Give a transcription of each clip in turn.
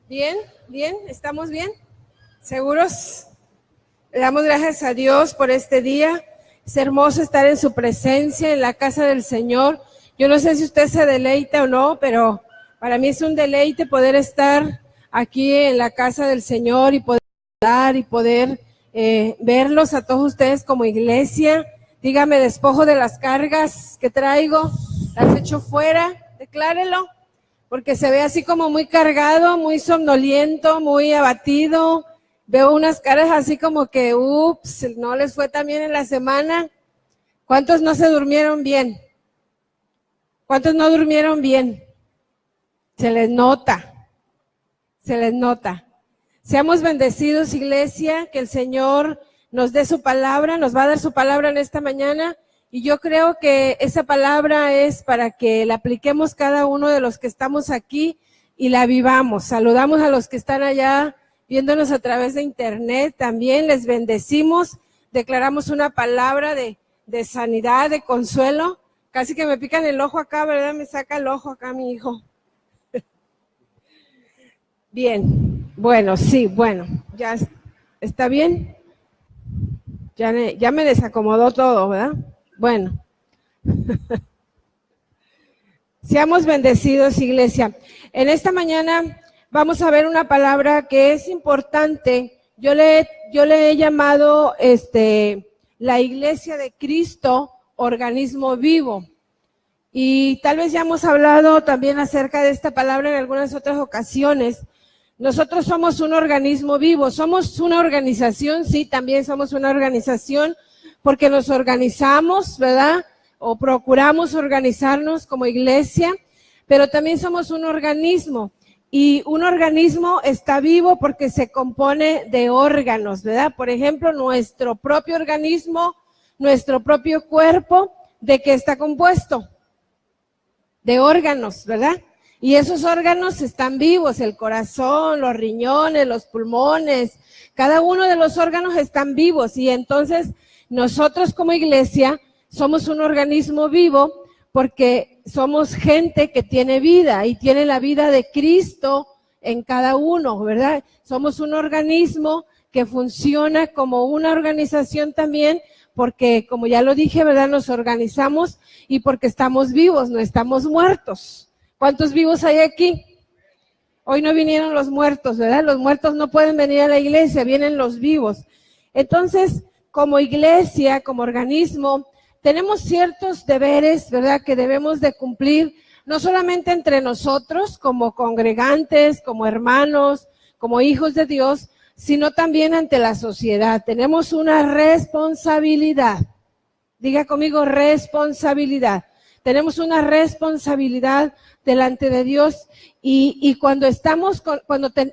Bien, bien, ¿estamos bien? ¿Seguros? Le damos gracias a Dios por este día. Es hermoso estar en su presencia, en la casa del Señor. Yo no sé si usted se deleita o no, pero para mí es un deleite poder estar aquí en la casa del Señor y poder hablar y poder verlos a todos ustedes como iglesia. Dígame, despojo de las cargas que traigo, las echo fuera, declárelo. Porque se ve así como muy cargado, muy somnoliento, muy abatido. Veo unas caras así como que, no les fue tan bien en la semana. ¿Cuántos no se durmieron bien? ¿Cuántos no durmieron bien? Se les nota, se les nota. Seamos bendecidos, iglesia, que el Señor nos dé su palabra, nos va a dar su palabra en esta mañana. Y yo creo que esa palabra es para que la apliquemos cada uno de los que estamos aquí y la vivamos. Saludamos a los que están allá viéndonos a través de internet. También les bendecimos. Declaramos una palabra de sanidad, de consuelo. Casi que me pican el ojo acá, ¿verdad? Me saca el ojo acá mi hijo. Bien. Bueno, sí, bueno. Ya está bien. Ya me desacomodó todo, ¿verdad? Bueno, seamos bendecidos, iglesia. En esta mañana vamos a ver una palabra que es importante. Yo le he llamado la Iglesia de Cristo, organismo vivo. Y tal vez ya hemos hablado también acerca de esta palabra en algunas otras ocasiones. Nosotros somos un organismo vivo, somos una organización, sí, también somos una organización, porque nos organizamos, ¿verdad? O procuramos organizarnos como iglesia, pero también somos un organismo. Y un organismo está vivo porque se compone de órganos, ¿verdad? Por ejemplo, nuestro propio organismo, nuestro propio cuerpo, ¿de qué está compuesto? De órganos, ¿verdad? Y esos órganos están vivos, el corazón, los riñones, los pulmones, cada uno de los órganos están vivos. Y entonces nosotros como iglesia somos un organismo vivo porque somos gente que tiene vida y tiene la vida de Cristo en cada uno, ¿verdad? Somos un organismo que funciona como una organización también porque, como ya lo dije, ¿verdad? Nos organizamos y porque estamos vivos, no estamos muertos. ¿Cuántos vivos hay aquí? Hoy no vinieron los muertos, ¿verdad? Los muertos no pueden venir a la iglesia, vienen los vivos. Entonces, como iglesia, como organismo, tenemos ciertos deberes, ¿verdad?, que debemos de cumplir, no solamente entre nosotros, como congregantes, como hermanos, como hijos de Dios, sino también ante la sociedad. Tenemos una responsabilidad. Diga conmigo, responsabilidad. Tenemos una responsabilidad delante de Dios y cuando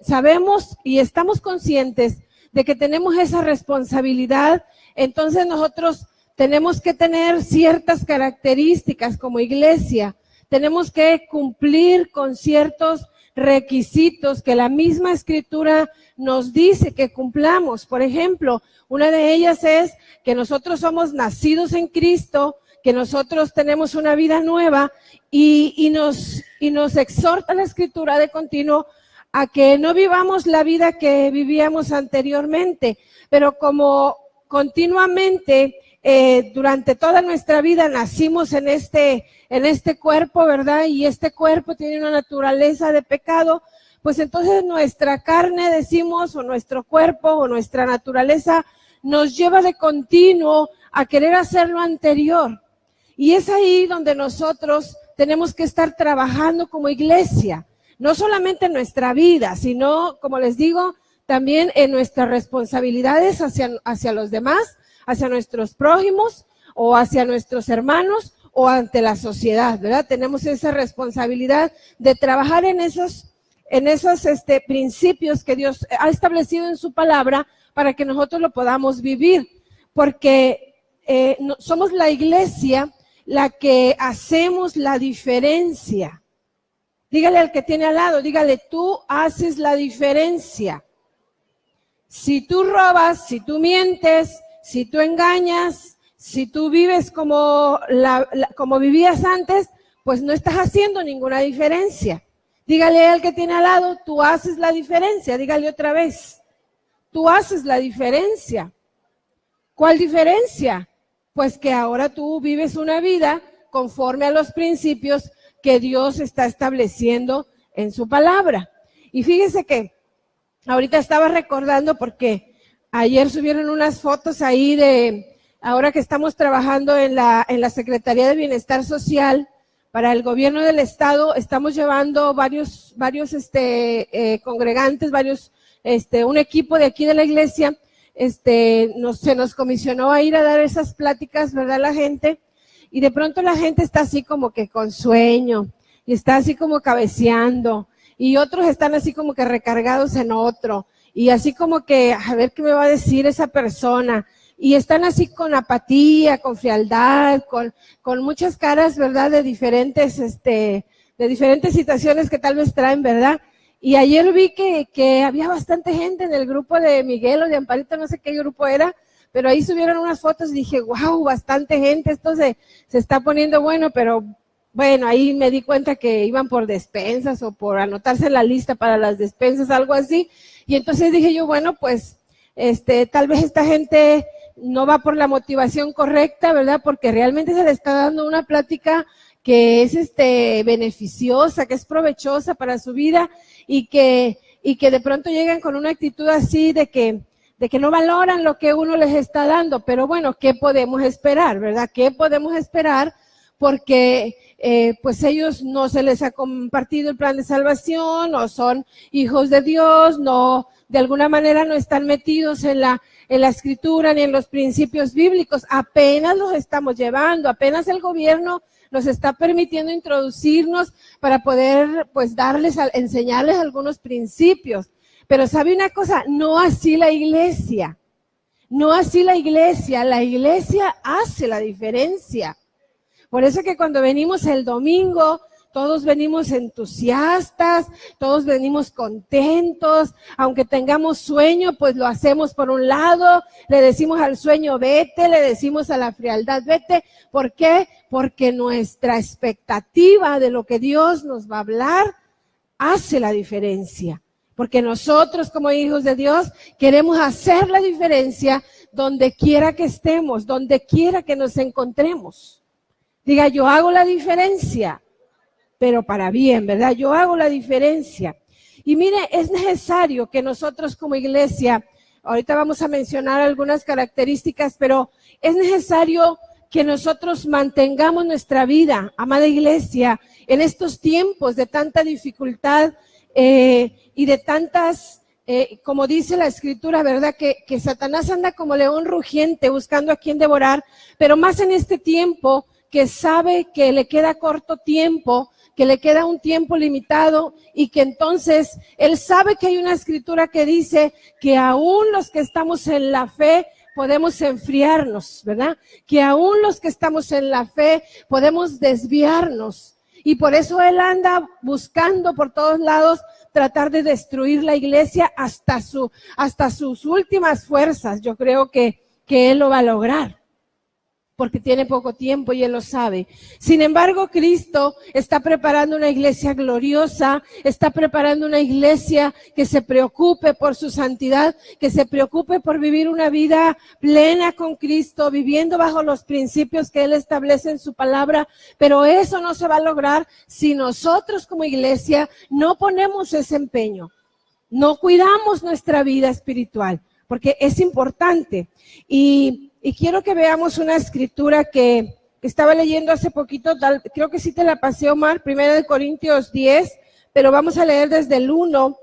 sabemos y estamos conscientes de que tenemos esa responsabilidad, entonces nosotros tenemos que tener ciertas características como iglesia, tenemos que cumplir con ciertos requisitos que la misma Escritura nos dice que cumplamos. Por ejemplo, una de ellas es que nosotros somos nacidos en Cristo, que nosotros tenemos una vida nueva y nos exhorta la Escritura de continuo a que no vivamos la vida que vivíamos anteriormente, pero como continuamente durante toda nuestra vida nacimos en este cuerpo, ¿verdad? Y este cuerpo tiene una naturaleza de pecado, pues entonces nuestra carne, decimos, o nuestro cuerpo, o nuestra naturaleza nos lleva de continuo a querer hacer lo anterior. Y es ahí donde nosotros tenemos que estar trabajando como iglesia, no solamente en nuestra vida, sino, como les digo, también en nuestras responsabilidades hacia los demás, hacia nuestros prójimos o hacia nuestros hermanos o ante la sociedad, ¿verdad? Tenemos esa responsabilidad de trabajar en esos principios que Dios ha establecido en su palabra para que nosotros lo podamos vivir, porque somos la iglesia la que hacemos la diferencia. Dígale al que tiene al lado, dígale, tú haces la diferencia. Si tú robas, si tú mientes, si tú engañas, si tú vives como vivías antes, pues no estás haciendo ninguna diferencia. Dígale al que tiene al lado, tú haces la diferencia. Dígale otra vez, tú haces la diferencia. ¿Cuál diferencia? Pues que ahora tú vives una vida conforme a los principios que Dios está estableciendo en su palabra. Y fíjese que ahorita estaba recordando porque ayer subieron unas fotos ahí de, ahora que estamos trabajando en la Secretaría de Bienestar Social para el gobierno del estado, estamos llevando varios congregantes, un equipo de aquí de la iglesia, se nos comisionó a ir a dar esas pláticas, ¿verdad? La gente, y de pronto la gente está así como que con sueño, y está así como cabeceando, y otros están así como que recargados en otro, y así como que, a ver qué me va a decir esa persona, y están así con apatía, con frialdad, con muchas caras, ¿verdad? De diferentes situaciones que tal vez traen, ¿verdad? Y ayer vi que había bastante gente en el grupo de Miguel o de Amparito, no sé qué grupo era, pero ahí subieron unas fotos y dije, wow, bastante gente, esto se está poniendo bueno, pero bueno, ahí me di cuenta que iban por despensas o por anotarse en la lista para las despensas, algo así, y entonces dije yo, bueno, pues, tal vez esta gente no va por la motivación correcta, ¿verdad? Porque realmente se le está dando una plática que es beneficiosa, que es provechosa para su vida y que de pronto llegan con una actitud así de que no valoran lo que uno les está dando. Pero bueno, ¿qué podemos esperar, verdad? ¿Qué podemos esperar? Porque pues ellos no se les ha compartido el plan de salvación, no son hijos de Dios, no, de alguna manera no están metidos en la escritura ni en los principios bíblicos. Apenas los estamos llevando, apenas el gobierno nos está permitiendo introducirnos para poder, pues, enseñarles algunos principios. Pero ¿sabe una cosa? No así la iglesia. No así la iglesia hace la diferencia. Por eso que cuando venimos el domingo, todos venimos entusiastas, todos venimos contentos, aunque tengamos sueño, pues lo hacemos por un lado, le decimos al sueño vete, le decimos a la frialdad vete. ¿Por qué? Porque nuestra expectativa de lo que Dios nos va a hablar hace la diferencia. Porque nosotros como hijos de Dios queremos hacer la diferencia donde quiera que estemos, donde quiera que nos encontremos. Diga, yo hago la diferencia, pero para bien, ¿verdad? Yo hago la diferencia. Y mire, es necesario que nosotros como iglesia, ahorita vamos a mencionar algunas características, pero es necesario que nosotros mantengamos nuestra vida, amada iglesia, en estos tiempos de tanta dificultad y de tantas, como dice la escritura, ¿verdad? Que Satanás anda como león rugiente buscando a quien devorar, pero más en este tiempo que sabe que le queda corto tiempo, que le queda un tiempo limitado y que entonces él sabe que hay una escritura que dice que aún los que estamos en la fe podemos enfriarnos, ¿verdad? Que aún los que estamos en la fe podemos desviarnos. Y por eso él anda buscando por todos lados tratar de destruir la iglesia hasta sus últimas fuerzas. Yo creo que él lo va a lograr, porque tiene poco tiempo y él lo sabe. Sin embargo, Cristo está preparando una iglesia gloriosa, está preparando una iglesia que se preocupe por su santidad, que se preocupe por vivir una vida plena con Cristo, viviendo bajo los principios que él establece en su palabra. Pero eso no se va a lograr si nosotros como iglesia no ponemos ese empeño, no cuidamos nuestra vida espiritual, porque es importante. Y quiero que veamos una escritura que estaba leyendo hace poquito, creo que sí te la pasé, Omar, 1 Corintios 10, pero vamos a leer desde el 1,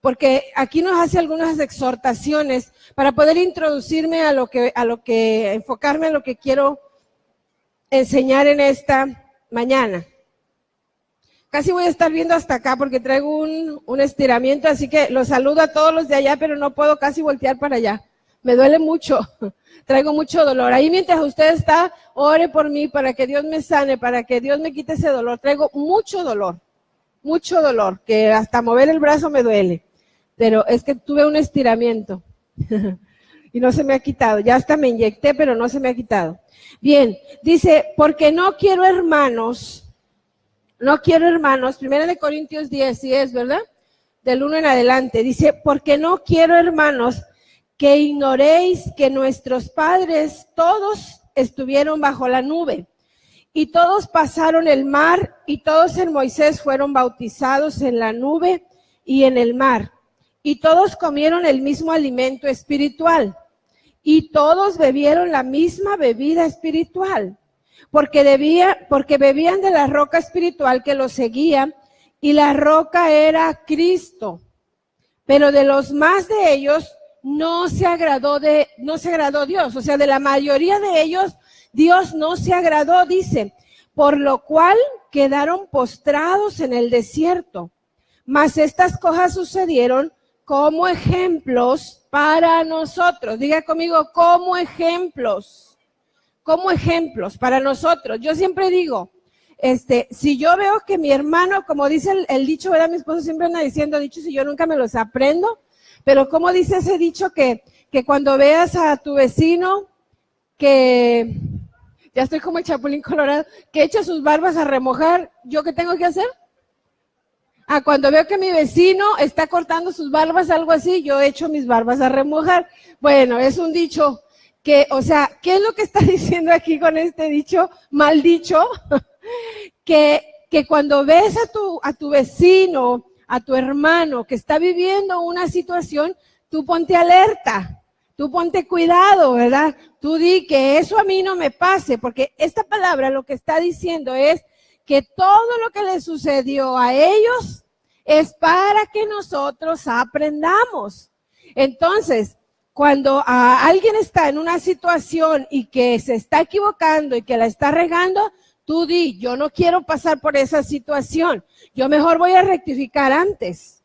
porque aquí nos hace algunas exhortaciones para poder introducirme enfocarme a lo que quiero enseñar en esta mañana. Casi voy a estar viendo hasta acá porque traigo un estiramiento, así que los saludo a todos los de allá, pero no puedo casi voltear para allá. Me duele mucho, traigo mucho dolor. Ahí mientras usted está, ore por mí para que Dios me sane, para que Dios me quite ese dolor. Traigo mucho dolor, que hasta mover el brazo me duele. Pero es que tuve un estiramiento y no se me ha quitado. Ya hasta me inyecté, pero no se me ha quitado. Bien, dice, porque no quiero, hermanos, no quiero, hermanos, 1 Corintios 10, sí es, ¿verdad? Del 1 en adelante, dice, porque no quiero, hermanos, que ignoréis que nuestros padres todos estuvieron bajo la nube, y todos pasaron el mar, y todos en Moisés fueron bautizados en la nube y en el mar, y todos comieron el mismo alimento espiritual, y todos bebieron la misma bebida espiritual, porque bebían de la roca espiritual que los seguía, y la roca era Cristo. Pero de los más de ellos no se agradó Dios, o sea, de la mayoría de ellos Dios no se agradó, dice, por lo cual quedaron postrados en el desierto. Mas estas cosas sucedieron como ejemplos para nosotros. Diga conmigo, como ejemplos para nosotros. Yo siempre digo, si yo veo que mi hermano, como dice el dicho, ¿verdad? Mi esposo siempre anda diciendo dichos y yo nunca me los aprendo, pero como dice ese dicho que cuando veas a tu vecino que, ya estoy como el Chapulín Colorado, que echa sus barbas a remojar, ¿yo qué tengo que hacer? Cuando veo que mi vecino está cortando sus barbas, algo así, yo echo mis barbas a remojar. Bueno, es un dicho que, o sea, ¿qué es lo que está diciendo aquí con este dicho, mal dicho? que cuando ves a tu vecino, a tu hermano que está viviendo una situación, tú ponte alerta, tú ponte cuidado, ¿verdad? Tú di que eso a mí no me pase, porque esta palabra lo que está diciendo es que todo lo que le sucedió a ellos es para que nosotros aprendamos. Entonces, cuando alguien está en una situación y que se está equivocando y que la está regando, tú di, yo no quiero pasar por esa situación. Yo mejor voy a rectificar antes.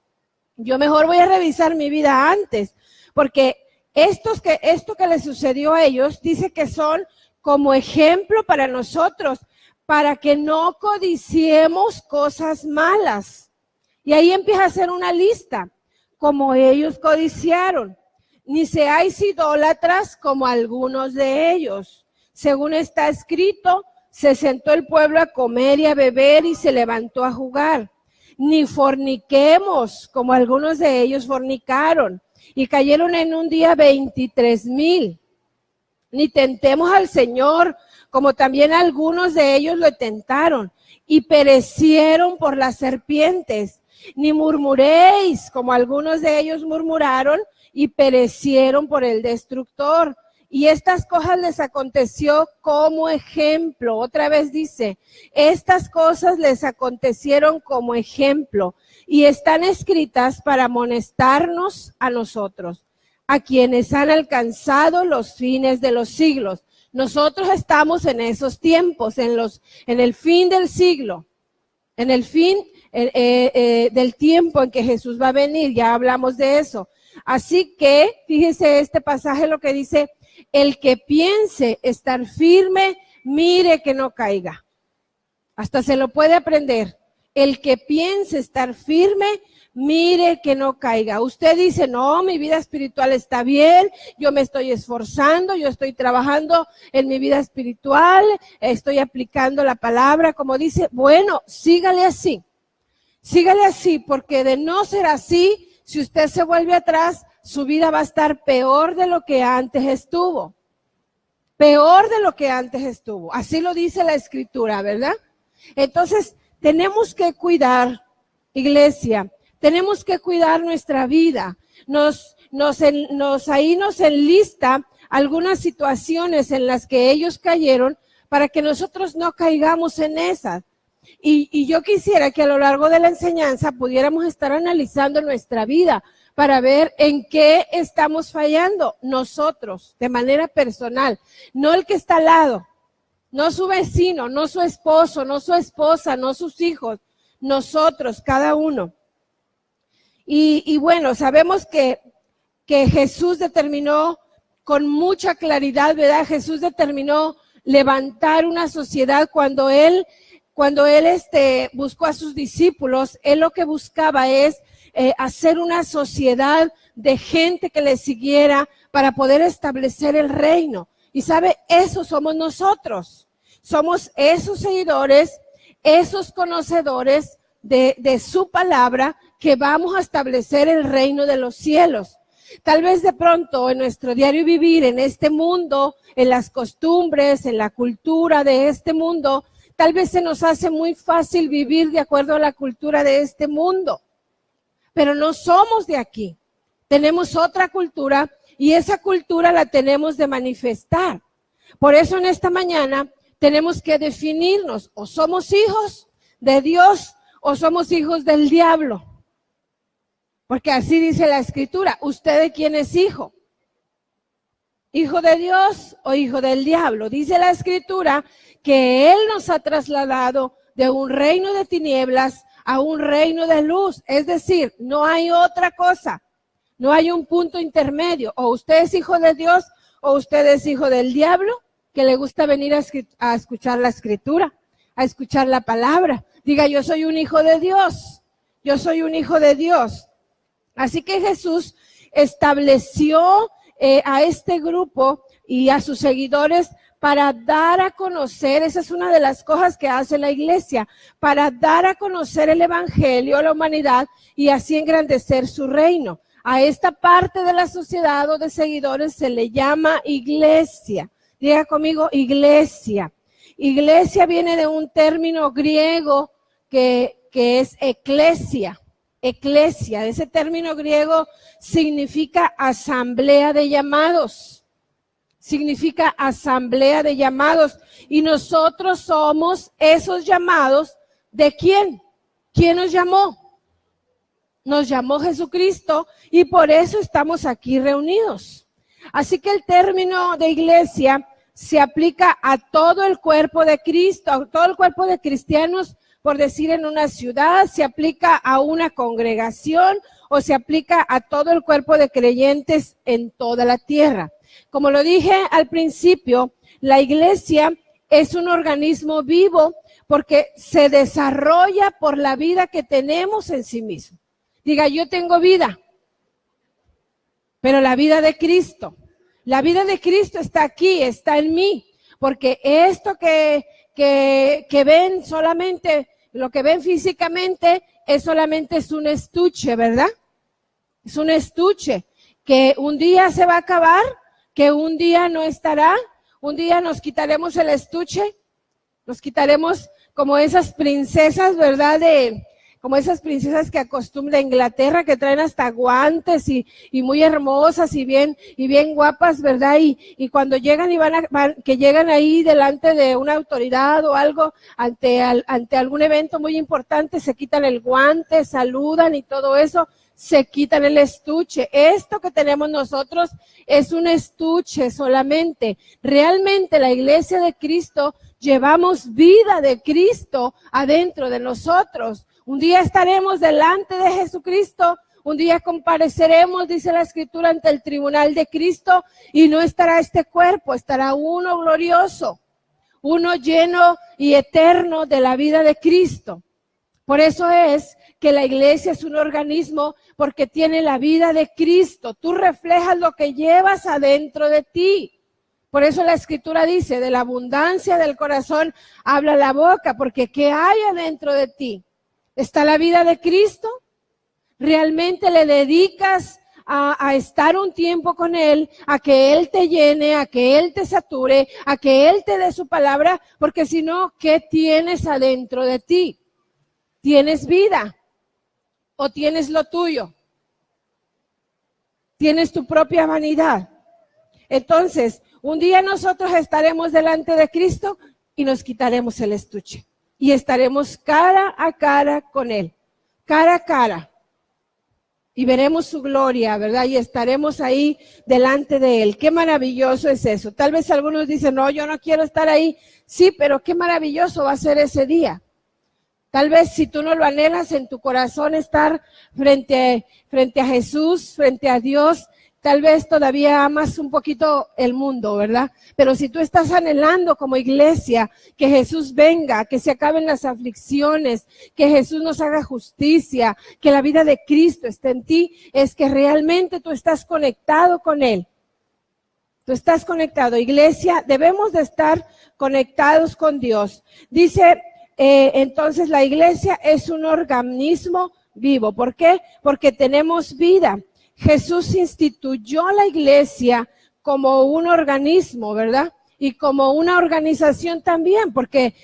Yo mejor voy a revisar mi vida antes. Porque esto que le sucedió a ellos, dice que son como ejemplo para nosotros, para que no codiciemos cosas malas. Y ahí empieza a hacer una lista, como ellos codiciaron. Ni seáis idólatras como algunos de ellos. Según está escrito, se sentó el pueblo a comer y a beber y se levantó a jugar. Ni forniquemos como algunos de ellos fornicaron y cayeron en un día 23,000. Ni tentemos al Señor como también algunos de ellos lo tentaron y perecieron por las serpientes. Ni murmuréis como algunos de ellos murmuraron y perecieron por el destructor. Y estas cosas les aconteció como ejemplo. Otra vez dice, estas cosas les acontecieron como ejemplo y están escritas para amonestarnos a nosotros, a quienes han alcanzado los fines de los siglos. Nosotros estamos en esos tiempos, en el fin del siglo, en el fin del tiempo en que Jesús va a venir. Ya hablamos de eso. Así que, fíjese este pasaje lo que dice, el que piense estar firme, mire que no caiga. Hasta se lo puede aprender. El que piense estar firme, mire que no caiga. Usted dice, no, mi vida espiritual está bien, yo me estoy esforzando, yo estoy trabajando en mi vida espiritual, estoy aplicando la palabra, como dice, bueno, sígale así, porque de no ser así, si usted se vuelve atrás, su vida va a estar peor de lo que antes estuvo. Peor de lo que antes estuvo. Así lo dice la Escritura, ¿verdad? Entonces, tenemos que cuidar, iglesia, tenemos que cuidar nuestra vida. Ahí nos enlista algunas situaciones en las que ellos cayeron para que nosotros no caigamos en esas. Y yo quisiera que a lo largo de la enseñanza pudiéramos estar analizando nuestra vida para ver en qué estamos fallando nosotros de manera personal, no el que está al lado, no su vecino, no su esposo, no su esposa, no sus hijos, nosotros, cada uno. Y bueno, sabemos que Jesús determinó con mucha claridad, ¿verdad? Jesús determinó levantar una sociedad cuando él buscó a sus discípulos, él lo que buscaba es hacer una sociedad de gente que le siguiera para poder establecer el reino. Y sabe, eso somos nosotros. Somos esos seguidores esos conocedores de su palabra, que vamos a establecer el reino de los cielos. Tal vez de pronto en nuestro diario vivir, en este mundo, en las costumbres, en la cultura de este mundo, tal vez se nos hace muy fácil vivir de acuerdo a la cultura de este mundo. Pero no somos de aquí. Tenemos otra cultura y esa cultura la tenemos de manifestar. Por eso en esta mañana tenemos que definirnos, o somos hijos de Dios o somos hijos del diablo. Porque así dice la Escritura. ¿Usted de quién es hijo? ¿Hijo de Dios o hijo del diablo? Dice la Escritura que Él nos ha trasladado de un reino de tinieblas a un reino de luz. Es decir, no hay otra cosa. No hay un punto intermedio. O usted es hijo de Dios o usted es hijo del diablo, que le gusta venir a escuchar la Escritura, a escuchar la palabra. Diga, yo soy un hijo de Dios. Yo soy un hijo de Dios. Así que Jesús estableció a este grupo y a sus seguidores para dar a conocer, esa es una de las cosas que hace la iglesia, para dar a conocer el evangelio a la humanidad y así engrandecer su reino. A esta parte de la sociedad o de seguidores se le llama iglesia. Diga conmigo, iglesia. Iglesia viene de un término griego que es eclesia. Eclesia, ese término griego significa asamblea de llamados. Significa asamblea de llamados. Y nosotros somos esos llamados. ¿De quién? ¿Quién nos llamó? Nos llamó Jesucristo y por eso estamos aquí reunidos. Así que el término de iglesia se aplica a todo el cuerpo de Cristo, a todo el cuerpo de cristianos, por decir en una ciudad, se aplica a una congregación o se aplica a todo el cuerpo de creyentes en toda la tierra. Como lo dije al principio, la iglesia es un organismo vivo porque se desarrolla por la vida que tenemos en sí mismo. Diga, yo tengo vida, pero la vida de Cristo. La vida de Cristo está aquí, está en mí, porque esto que ven solamente, lo que ven físicamente es un estuche, ¿verdad? Es un estuche que un día se va a acabar, que un día no estará, un día nos quitaremos el estuche, nos quitaremos como esas princesas, ¿verdad? Como esas princesas que acostumbra Inglaterra, que traen hasta guantes y muy hermosas y bien guapas, ¿verdad? Y cuando llegan y que llegan ahí delante de una autoridad o algo, ante algún evento muy importante, se quitan el guante, saludan y todo eso, se quitan el estuche. Esto que tenemos nosotros es un estuche solamente. Realmente la iglesia de Cristo llevamos vida de Cristo adentro de nosotros. Un día estaremos delante de Jesucristo, un día compareceremos, dice la Escritura, ante el tribunal de Cristo y no estará este cuerpo, estará uno glorioso, uno lleno y eterno de la vida de Cristo. Por eso es que la iglesia es un organismo porque tiene la vida de Cristo. Tú reflejas lo que llevas adentro de ti. Por eso la Escritura dice, de la abundancia del corazón habla la boca, porque ¿qué hay adentro de ti? ¿Está la vida de Cristo? ¿Realmente le dedicas a estar un tiempo con Él, a que Él te llene, a que Él te sature, a que Él te dé su palabra? Porque si no, ¿qué tienes adentro de ti? ¿Tienes vida o tienes lo tuyo? ¿Tienes tu propia vanidad? Entonces, un día nosotros estaremos delante de Cristo y nos quitaremos el estuche. Y estaremos cara a cara con Él, cara a cara. Y veremos su gloria, ¿verdad? Y estaremos ahí delante de Él. Qué maravilloso es eso. Tal vez algunos dicen, no, yo no quiero estar ahí. Sí, pero qué maravilloso va a ser ese día. Tal vez si tú no lo anhelas en tu corazón estar frente a Jesús, frente a Dios, tal vez todavía amas un poquito el mundo, ¿verdad? Pero si tú estás anhelando como iglesia que Jesús venga, que se acaben las aflicciones, que Jesús nos haga justicia, que la vida de Cristo esté en ti, es que realmente tú estás conectado con Él. Tú estás conectado. Iglesia, debemos de estar conectados con Dios. Dice entonces la iglesia es un organismo vivo. ¿Por qué? Porque tenemos vida. Jesús instituyó la iglesia como un organismo, ¿verdad? Y como una organización también, porque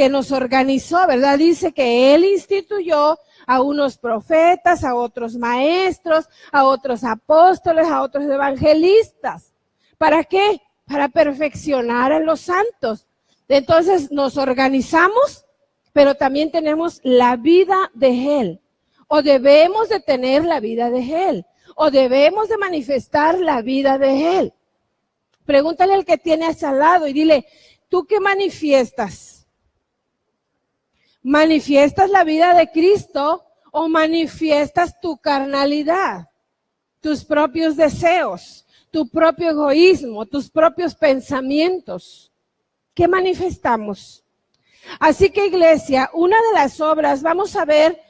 nos organizó, ¿verdad? Dice que Él instituyó a unos profetas, a otros maestros, a otros apóstoles, a otros evangelistas. ¿Para qué? Para perfeccionar a los santos. Entonces nos organizamos, pero también tenemos la vida de Él. O debemos de tener la vida de Él. O debemos de manifestar la vida de Él. Pregúntale al que tiene a al lado y dile, ¿tú qué manifiestas? ¿Manifiestas la vida de Cristo o manifiestas tu carnalidad, tus propios deseos, tu propio egoísmo, tus propios pensamientos? ¿Qué manifestamos? Así que, iglesia, una de las obras, vamos a ver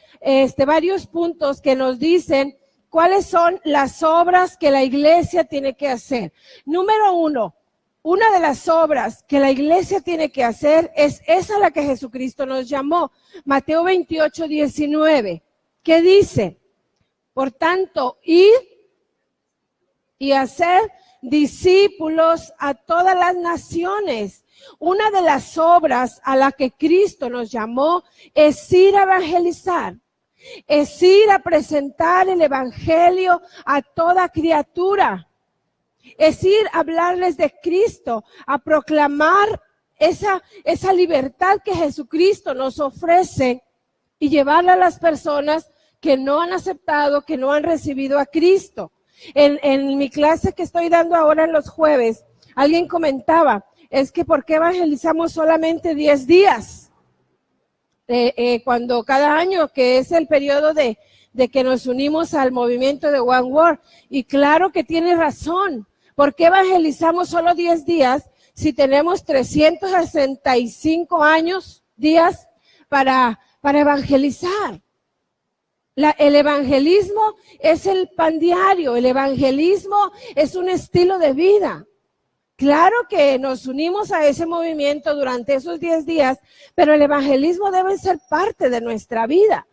varios puntos que nos dicen cuáles son las obras que la iglesia tiene que hacer. Número 1, una de las obras que la iglesia tiene que hacer es esa a la que Jesucristo nos llamó. Mateo 28, 19. ¿Qué dice? Por tanto, id y hacer discípulos a todas las naciones. Una de las obras a la que Cristo nos llamó es ir a evangelizar. Es ir a presentar el evangelio a toda criatura. Es ir a hablarles de Cristo, a proclamar esa libertad que Jesucristo nos ofrece y llevarla a las personas que no han aceptado, que no han recibido a Cristo. En mi clase que estoy dando ahora en los jueves, alguien comentaba, es que ¿por qué evangelizamos solamente 10 días? Cuando cada año, que es el periodo de que nos unimos al movimiento de One World. Y claro que tiene razón. ¿Por qué evangelizamos solo 10 días si tenemos 365 días para evangelizar? El evangelismo es el pan diario. El evangelismo es un estilo de vida. Claro que nos unimos a ese movimiento durante esos 10 días, pero el evangelismo debe ser parte de nuestra vida.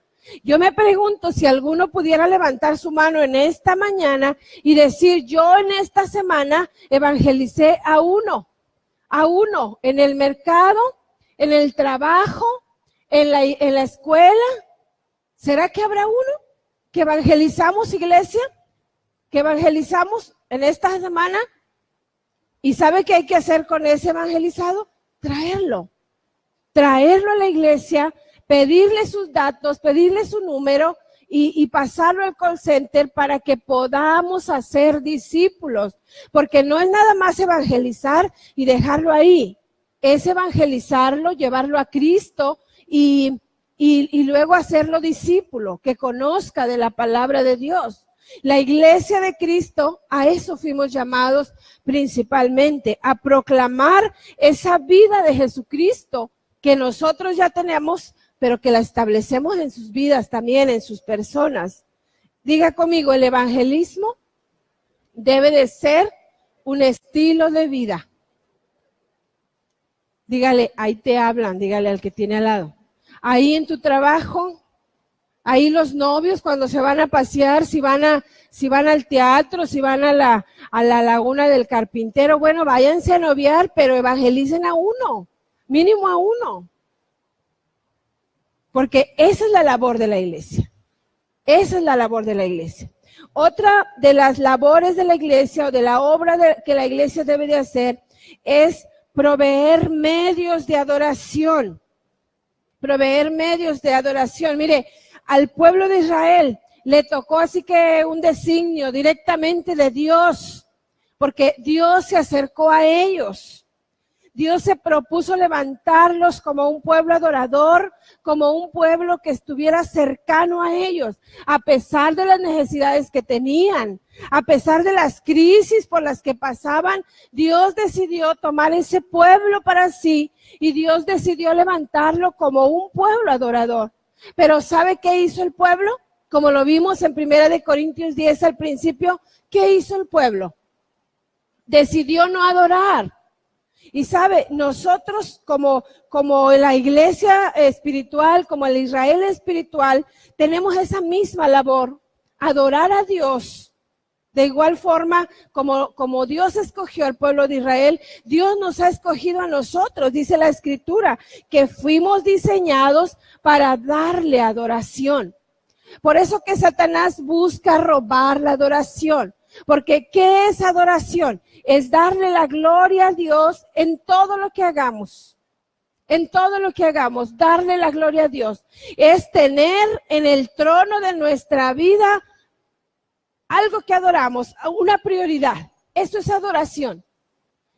Yo me pregunto si alguno pudiera levantar su mano en esta mañana y decir, yo en esta semana evangelicé a uno, en el mercado, en el trabajo, en la escuela. ¿Será que habrá uno que evangelizamos, iglesia? ¿Que evangelizamos en esta semana? ¿Y sabe qué hay que hacer con ese evangelizado? Traerlo a la iglesia, pedirle sus datos, pedirle su número y pasarlo al call center para que podamos hacer discípulos. Porque no es nada más evangelizar y dejarlo ahí. Es evangelizarlo, llevarlo a Cristo y luego hacerlo discípulo, que conozca de la palabra de Dios. La iglesia de Cristo, a eso fuimos llamados principalmente, a proclamar esa vida de Jesucristo que nosotros ya tenemos, pero que la establecemos en sus vidas también, en sus personas. Diga conmigo, el evangelismo debe de ser un estilo de vida. Dígale, ahí te hablan, dígale al que tiene al lado. Ahí en tu trabajo, ahí los novios cuando se van a pasear, si van al teatro, si van a la laguna del Carpintero, bueno, váyanse a noviar, pero evangelicen a uno, mínimo a uno. Porque esa es la labor de la iglesia. Esa es la labor de la iglesia. Otra de las labores de la iglesia o de la obra que la iglesia debe de hacer es proveer medios de adoración. Proveer medios de adoración. Mire, al pueblo de Israel le tocó así que un designio directamente de Dios, porque Dios se acercó a ellos. Dios se propuso levantarlos como un pueblo adorador, como un pueblo que estuviera cercano a ellos, a pesar de las necesidades que tenían, a pesar de las crisis por las que pasaban. Dios decidió tomar ese pueblo para sí y Dios decidió levantarlo como un pueblo adorador. Pero ¿sabe qué hizo el pueblo? Como lo vimos en 1 Corintios 10 al principio, ¿qué hizo el pueblo? Decidió no adorar. Y sabe, nosotros como la iglesia espiritual, como el Israel espiritual, tenemos esa misma labor, adorar a Dios. De igual forma, como Dios escogió al pueblo de Israel, Dios nos ha escogido a nosotros, dice la Escritura, que fuimos diseñados para darle adoración. Por eso que Satanás busca robar la adoración. Porque ¿qué es adoración? Es darle la gloria a Dios en todo lo que hagamos. En todo lo que hagamos, darle la gloria a Dios. Es tener en el trono de nuestra vida algo que adoramos, una prioridad. Eso es adoración.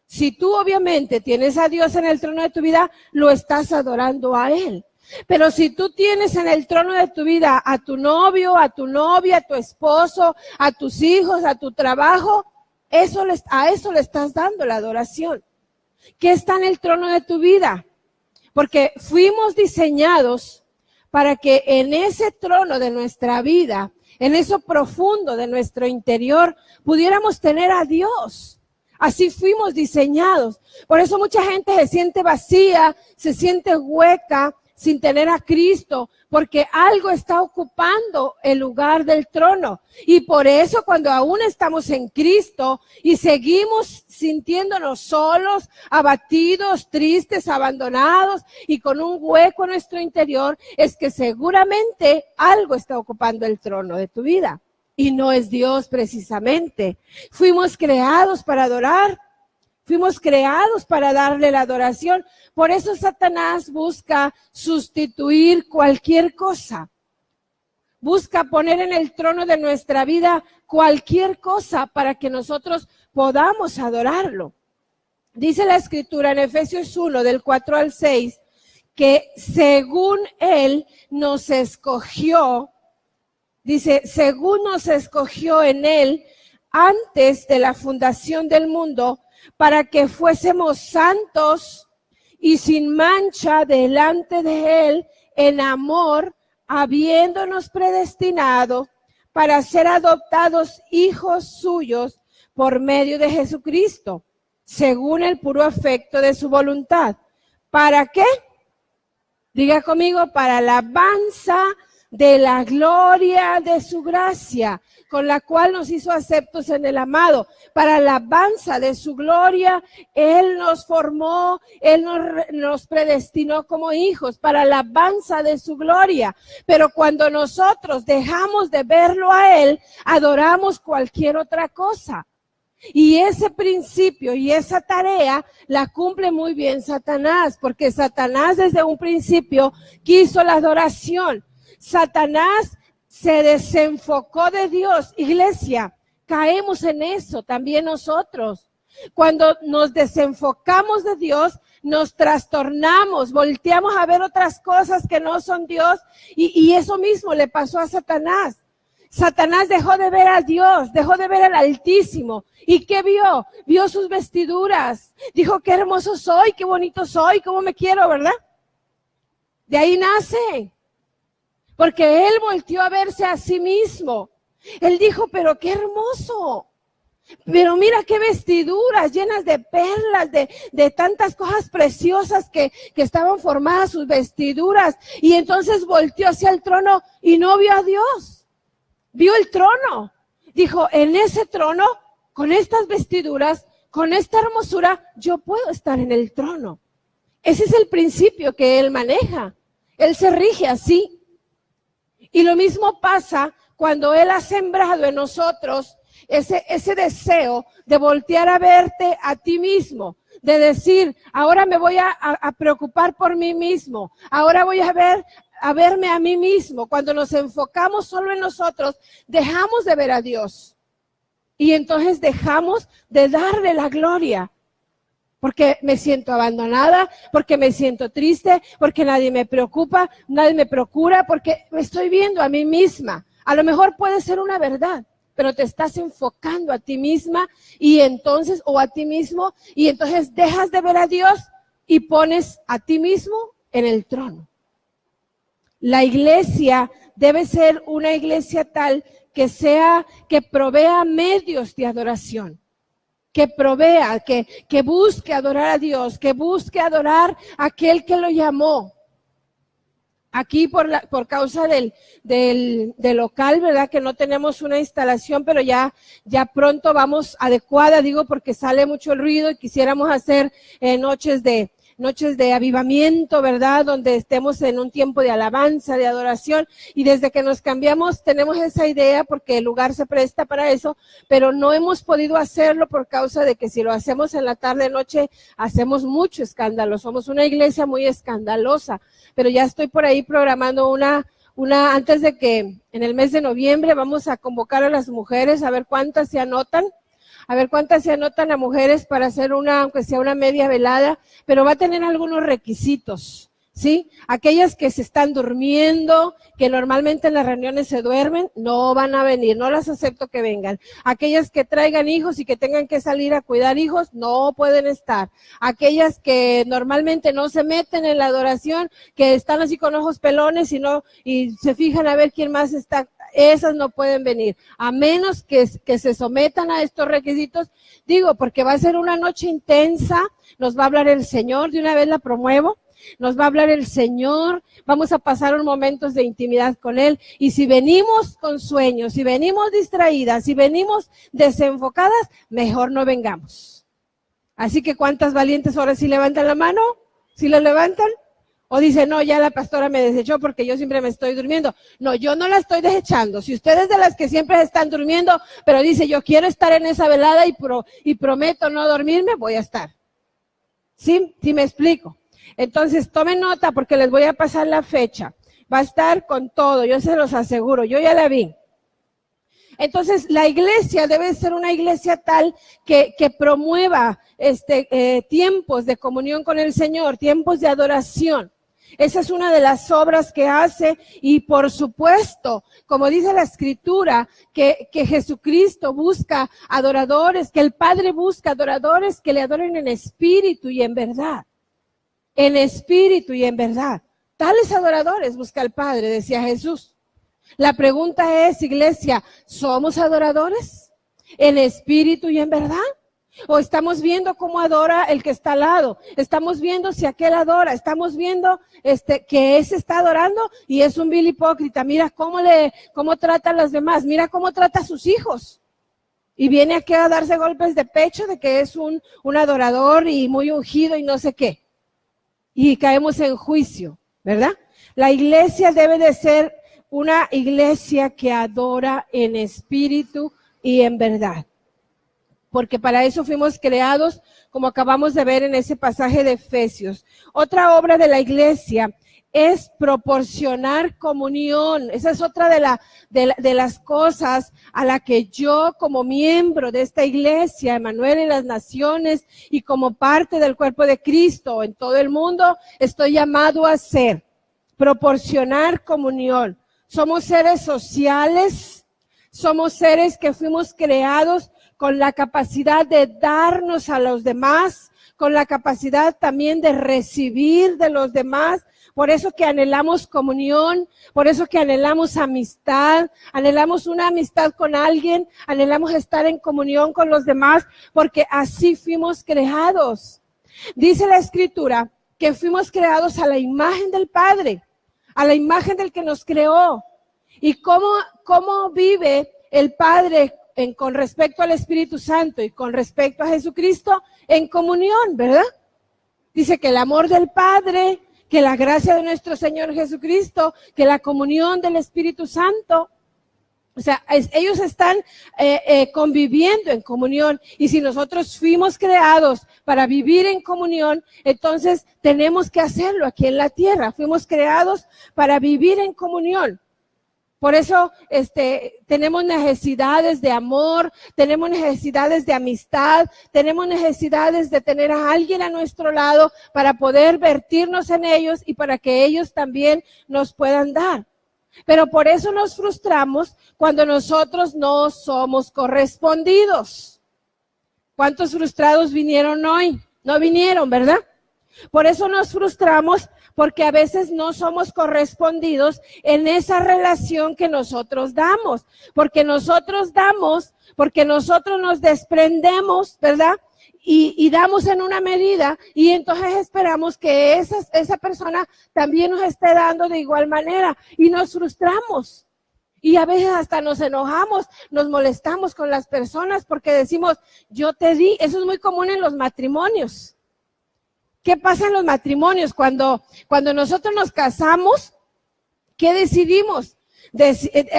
Si tú obviamente tienes a Dios en el trono de tu vida, lo estás adorando a Él. Pero si tú tienes en el trono de tu vida a tu novio, a tu novia, a tu esposo, a tus hijos, a tu trabajo, a eso le estás dando la adoración. ¿Qué está en el trono de tu vida? Porque fuimos diseñados para que en ese trono de nuestra vida, en eso profundo de nuestro interior, pudiéramos tener a Dios. Así fuimos diseñados. Por eso mucha gente se siente vacía, se siente hueca, sin tener a Cristo, porque algo está ocupando el lugar del trono. Y por eso cuando aún estamos en Cristo y seguimos sintiéndonos solos, abatidos, tristes, abandonados y con un hueco en nuestro interior, es que seguramente algo está ocupando el trono de tu vida. Y no es Dios precisamente. Fuimos creados para adorar. Fuimos creados para darle la adoración. Por eso Satanás busca sustituir cualquier cosa. Busca poner en el trono de nuestra vida cualquier cosa para que nosotros podamos adorarlo. Dice la Escritura en Efesios 1, del 4 al 6, que según Él nos escogió, dice, según nos escogió en Él antes de la fundación del mundo, para que fuésemos santos y sin mancha delante de Él en amor, habiéndonos predestinado para ser adoptados hijos suyos por medio de Jesucristo, según el puro afecto de su voluntad. ¿Para qué? Diga conmigo, para la alabanza de la gloria de su gracia, con la cual nos hizo aceptos en el amado. Para la alabanza de su gloria, Él nos formó, Él nos predestinó como hijos, para la alabanza de su gloria. Pero cuando nosotros dejamos de verlo a Él, adoramos cualquier otra cosa. Y ese principio y esa tarea la cumple muy bien Satanás, porque Satanás desde un principio quiso la adoración. Satanás se desenfocó de Dios. Iglesia, caemos en eso también nosotros. Cuando nos desenfocamos de Dios, nos trastornamos, volteamos a ver otras cosas que no son Dios, y eso mismo le pasó a Satanás. Satanás dejó de ver a Dios, dejó de ver al Altísimo. ¿Y qué vio? Vio sus vestiduras. Dijo, qué hermoso soy, qué bonito soy, cómo me quiero, ¿verdad? De ahí nace. Porque él volteó a verse a sí mismo. Él dijo, pero qué hermoso. Pero mira qué vestiduras llenas de perlas, de tantas cosas preciosas que estaban formadas sus vestiduras. Y entonces volteó hacia el trono y no vio a Dios. Vio el trono. Dijo, en ese trono, con estas vestiduras, con esta hermosura, yo puedo estar en el trono. Ese es el principio que él maneja. Él se rige así. Y lo mismo pasa cuando Él ha sembrado en nosotros ese deseo de voltear a verte a ti mismo, de decir, ahora me voy a preocupar por mí mismo, ahora voy a verme a mí mismo. Cuando nos enfocamos solo en nosotros, dejamos de ver a Dios. Y entonces dejamos de darle la gloria. Porque me siento abandonada, porque me siento triste, porque nadie me preocupa, nadie me procura, porque me estoy viendo a mí misma. A lo mejor puede ser una verdad, pero te estás enfocando a ti misma y entonces, o a ti mismo, y entonces dejas de ver a Dios y pones a ti mismo en el trono. La iglesia debe ser una iglesia tal que provea medios de adoración. que provea, que busque adorar a Dios, que busque adorar a aquel que lo llamó. Aquí por causa del local, ¿verdad? Que no tenemos una instalación, pero ya pronto vamos adecuada, digo, porque sale mucho el ruido y quisiéramos hacer noches de avivamiento, ¿verdad? Donde estemos en un tiempo de alabanza, de adoración. Y desde que nos cambiamos tenemos esa idea porque el lugar se presta para eso, pero no hemos podido hacerlo por causa de que si lo hacemos en la tarde noche hacemos mucho escándalo. Somos una iglesia muy escandalosa, pero ya estoy por ahí programando una antes de que en el mes de noviembre vamos a convocar a las mujeres a ver cuántas se anotan. A mujeres para hacer aunque sea una media velada, pero va a tener algunos requisitos, ¿sí? Aquellas que se están durmiendo, que normalmente en las reuniones se duermen, no van a venir, no las acepto que vengan. Aquellas que traigan hijos y que tengan que salir a cuidar hijos, no pueden estar. Aquellas que normalmente no se meten en la adoración, que están así con ojos pelones y se fijan a ver quién más está, esas no pueden venir, a menos que se sometan a estos requisitos. Digo, porque va a ser una noche intensa, nos va a hablar el Señor, de una vez la promuevo, nos va a hablar el Señor, vamos a pasar unos momentos de intimidad con Él, y si venimos con sueños, si venimos distraídas, si venimos desenfocadas, mejor no vengamos. Así que ¿cuántas valientes ahora sí levantan la mano? ¿Sí lo levantan? O dice, no, ya la pastora me desechó porque yo siempre me estoy durmiendo. No, yo no la estoy desechando. Si usted es de las que siempre están durmiendo, pero dice, yo quiero estar en esa velada y prometo no dormirme, voy a estar. ¿Sí? ¿Sí me explico? Entonces, tomen nota porque les voy a pasar la fecha. Va a estar con todo, yo se los aseguro, yo ya la vi. Entonces, la iglesia debe ser una iglesia tal que promueva tiempos de comunión con el Señor, tiempos de adoración. Esa es una de las obras que hace, y por supuesto, como dice la Escritura, que Jesucristo busca adoradores, que el Padre busca adoradores que le adoren en espíritu y en verdad. En espíritu y en verdad. Tales adoradores busca el Padre, decía Jesús. La pregunta es, iglesia, ¿somos adoradores en espíritu y en verdad? ¿O estamos viendo cómo adora el que está al lado? Estamos viendo si aquel adora, estamos viendo que ese está adorando y es un vil hipócrita. Mira cómo trata a los demás, mira cómo trata a sus hijos. Y viene aquí a darse golpes de pecho de que es un adorador y muy ungido y no sé qué. Y caemos en juicio, ¿verdad? La iglesia debe de ser una iglesia que adora en espíritu y en verdad. Porque para eso fuimos creados, como acabamos de ver en ese pasaje de Efesios. Otra obra de la iglesia es proporcionar comunión. Esa es otra de las cosas a la que yo, como miembro de esta iglesia, Emmanuel en las Naciones, y como parte del cuerpo de Cristo en todo el mundo, estoy llamado a hacer. Proporcionar comunión. Somos seres sociales, somos seres que fuimos creados con la capacidad de darnos a los demás, con la capacidad también de recibir de los demás. Por eso que anhelamos comunión, por eso que anhelamos amistad, anhelamos una amistad con alguien, anhelamos estar en comunión con los demás, porque así fuimos creados. Dice la Escritura que fuimos creados a la imagen del Padre, a la imagen del que nos creó. ¿Y cómo vive el Padre con respecto al Espíritu Santo y con respecto a Jesucristo? En comunión, ¿verdad? Dice que el amor del Padre, que la gracia de nuestro Señor Jesucristo, que la comunión del Espíritu Santo. O sea, ellos están conviviendo en comunión. Y si nosotros fuimos creados para vivir en comunión, entonces tenemos que hacerlo aquí en la tierra. Fuimos creados para vivir en comunión. Por eso tenemos necesidades de amor, tenemos necesidades de amistad, tenemos necesidades de tener a alguien a nuestro lado para poder vertirnos en ellos y para que ellos también nos puedan dar. Pero por eso nos frustramos cuando nosotros no somos correspondidos. ¿Cuántos frustrados vinieron hoy? No vinieron, ¿verdad? Por eso nos frustramos porque a veces no somos correspondidos en esa relación que nosotros damos, porque nosotros nos desprendemos, ¿verdad? Y damos en una medida y entonces esperamos que esa persona también nos esté dando de igual manera y nos frustramos. Y a veces hasta nos enojamos, nos molestamos con las personas porque decimos, yo te di. Eso es muy común en los matrimonios. ¿Qué pasa en los matrimonios? Cuando nosotros nos casamos, ¿qué decidimos?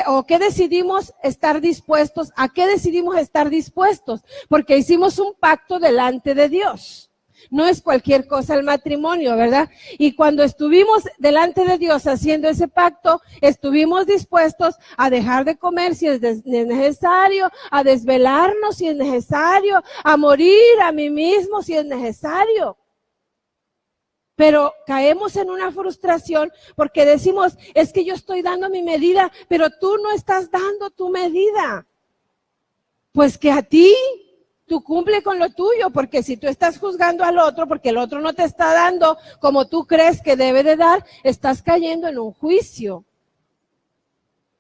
¿O qué decidimos estar dispuestos? ¿A qué decidimos estar dispuestos? Porque hicimos un pacto delante de Dios. No es cualquier cosa el matrimonio, ¿verdad? Y cuando estuvimos delante de Dios haciendo ese pacto, estuvimos dispuestos a dejar de comer si es necesario, a desvelarnos si es necesario, a morir a mí mismo si es necesario. Pero caemos en una frustración porque decimos, es que yo estoy dando mi medida, pero tú no estás dando tu medida. Pues que a ti, tú cumple con lo tuyo, porque si tú estás juzgando al otro, porque el otro no te está dando como tú crees que debe de dar, estás cayendo en un juicio.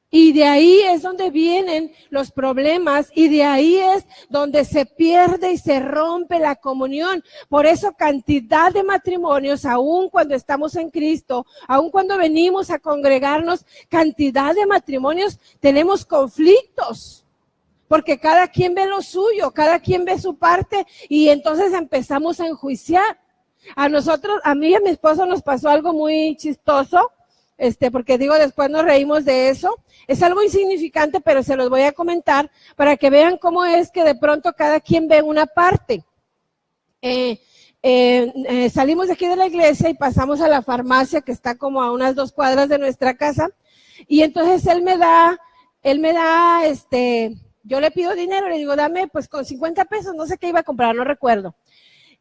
Y de ahí es donde vienen los problemas y de ahí es donde se pierde y se rompe la comunión. Por eso cantidad de matrimonios, aun cuando estamos en Cristo, aun cuando venimos a congregarnos, cantidad de matrimonios tenemos conflictos. Porque cada quien ve lo suyo, cada quien ve su parte y entonces empezamos a enjuiciar. A mí y a mi esposo nos pasó algo muy chistoso. Porque después nos reímos de eso. Es algo insignificante, pero se los voy a comentar para que vean cómo es que de pronto cada quien ve una parte. Salimos de aquí de la iglesia y pasamos a la farmacia que está como a unas 2 cuadras de nuestra casa. Y entonces él me da, yo le pido dinero, le digo, dame pues con 50 pesos, no sé qué iba a comprar, no recuerdo.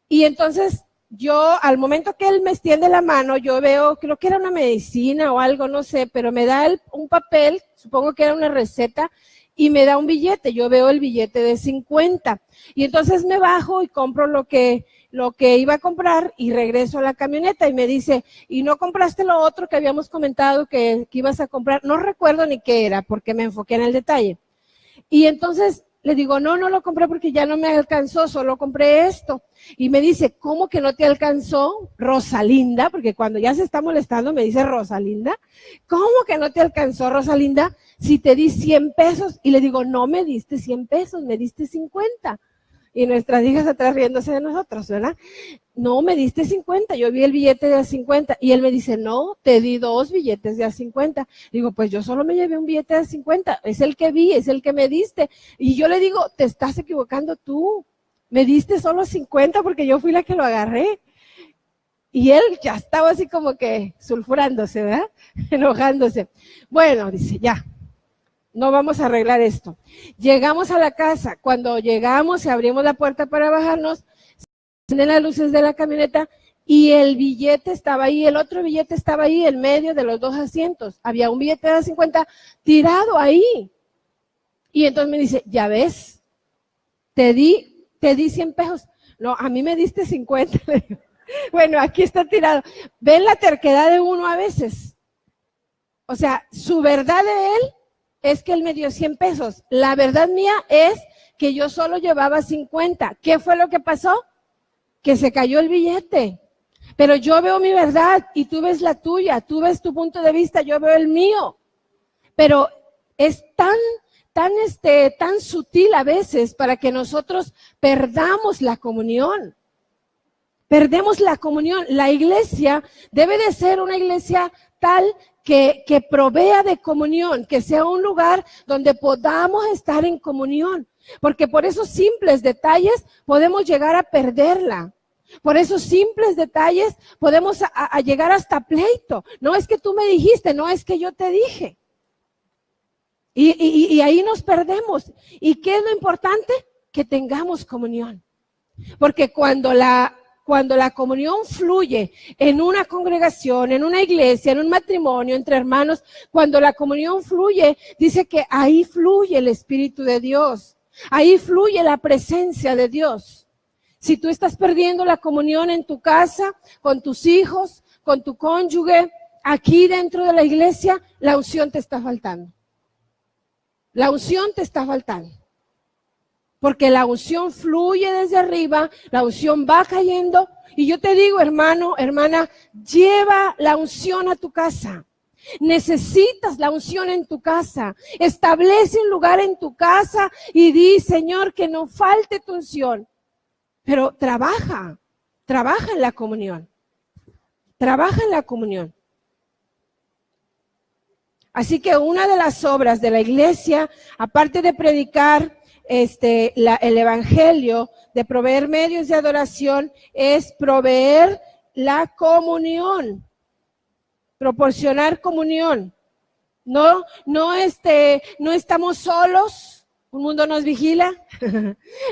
Y entonces yo, al momento que él me extiende la mano, yo veo, creo que era una medicina o algo, no sé, pero me da un papel, supongo que era una receta, y me da un billete. Yo veo el billete de 50. Y entonces me bajo y compro lo que iba a comprar y regreso a la camioneta y me dice, ¿y no compraste lo otro que habíamos comentado que ibas a comprar? No recuerdo ni qué era, porque me enfoqué en el detalle. Y entonces le digo, no lo compré porque ya no me alcanzó, solo compré esto. Y me dice, ¿cómo que no te alcanzó, Rosalinda? Porque cuando ya se está molestando me dice Rosalinda. ¿Cómo que no te alcanzó, Rosalinda, si te di 100 pesos? Y le digo, no me diste 100 pesos, me diste 50. Y nuestras hijas atrás riéndose de nosotros, ¿verdad? No, me diste 50, yo vi el billete de a 50. Y él me dice, no, te di 2 billetes de a 50. Digo, pues yo solo me llevé un billete de a 50, es el que vi, es el que me diste. Y yo le digo, te estás equivocando tú, me diste solo 50 porque yo fui la que lo agarré. Y él ya estaba así como que sulfurándose, ¿verdad? Enojándose. Bueno, dice, ya. No vamos a arreglar esto. Llegamos a la casa. Cuando llegamos y abrimos la puerta para bajarnos, se encienden las luces de la camioneta y el billete estaba ahí, el otro billete estaba ahí en medio de los 2 asientos. Había un billete de 50 tirado ahí. Y entonces me dice, ya ves, te di 100 pesos. No, a mí me diste 50. Bueno, aquí está tirado. ¿Ven la terquedad de uno a veces? O sea, su verdad de él es que él me dio 100 pesos. La verdad mía es que yo solo llevaba 50. ¿Qué fue lo que pasó? Que se cayó el billete. Pero yo veo mi verdad y tú ves la tuya, tú ves tu punto de vista, yo veo el mío. Pero es tan sutil a veces para que nosotros perdamos la comunión. Perdemos la comunión. La iglesia debe de ser una iglesia tal que provea de comunión, que sea un lugar donde podamos estar en comunión, porque por esos simples detalles podemos llegar a perderla. Por esos simples detalles podemos a llegar hasta pleito. No es que tú me dijiste, no es que yo te dije. Y ahí nos perdemos. ¿Y qué es lo importante? Que tengamos comunión. Porque cuando la comunión fluye en una congregación, en una iglesia, en un matrimonio, entre hermanos, cuando la comunión fluye, dice que ahí fluye el Espíritu de Dios, ahí fluye la presencia de Dios. Si tú estás perdiendo la comunión en tu casa, con tus hijos, con tu cónyuge, aquí dentro de la iglesia, la unción te está faltando. La unción te está faltando. Porque la unción fluye desde arriba, la unción va cayendo. Y yo te digo, hermano, hermana, lleva la unción a tu casa. Necesitas la unción en tu casa. Establece un lugar en tu casa y di, Señor, que no falte tu unción. Pero trabaja en la comunión. Trabaja en la comunión. Así que una de las obras de la iglesia, aparte de predicar el evangelio, de proveer medios de adoración, es proveer la comunión, proporcionar comunión. No estamos solos, un mundo nos vigila,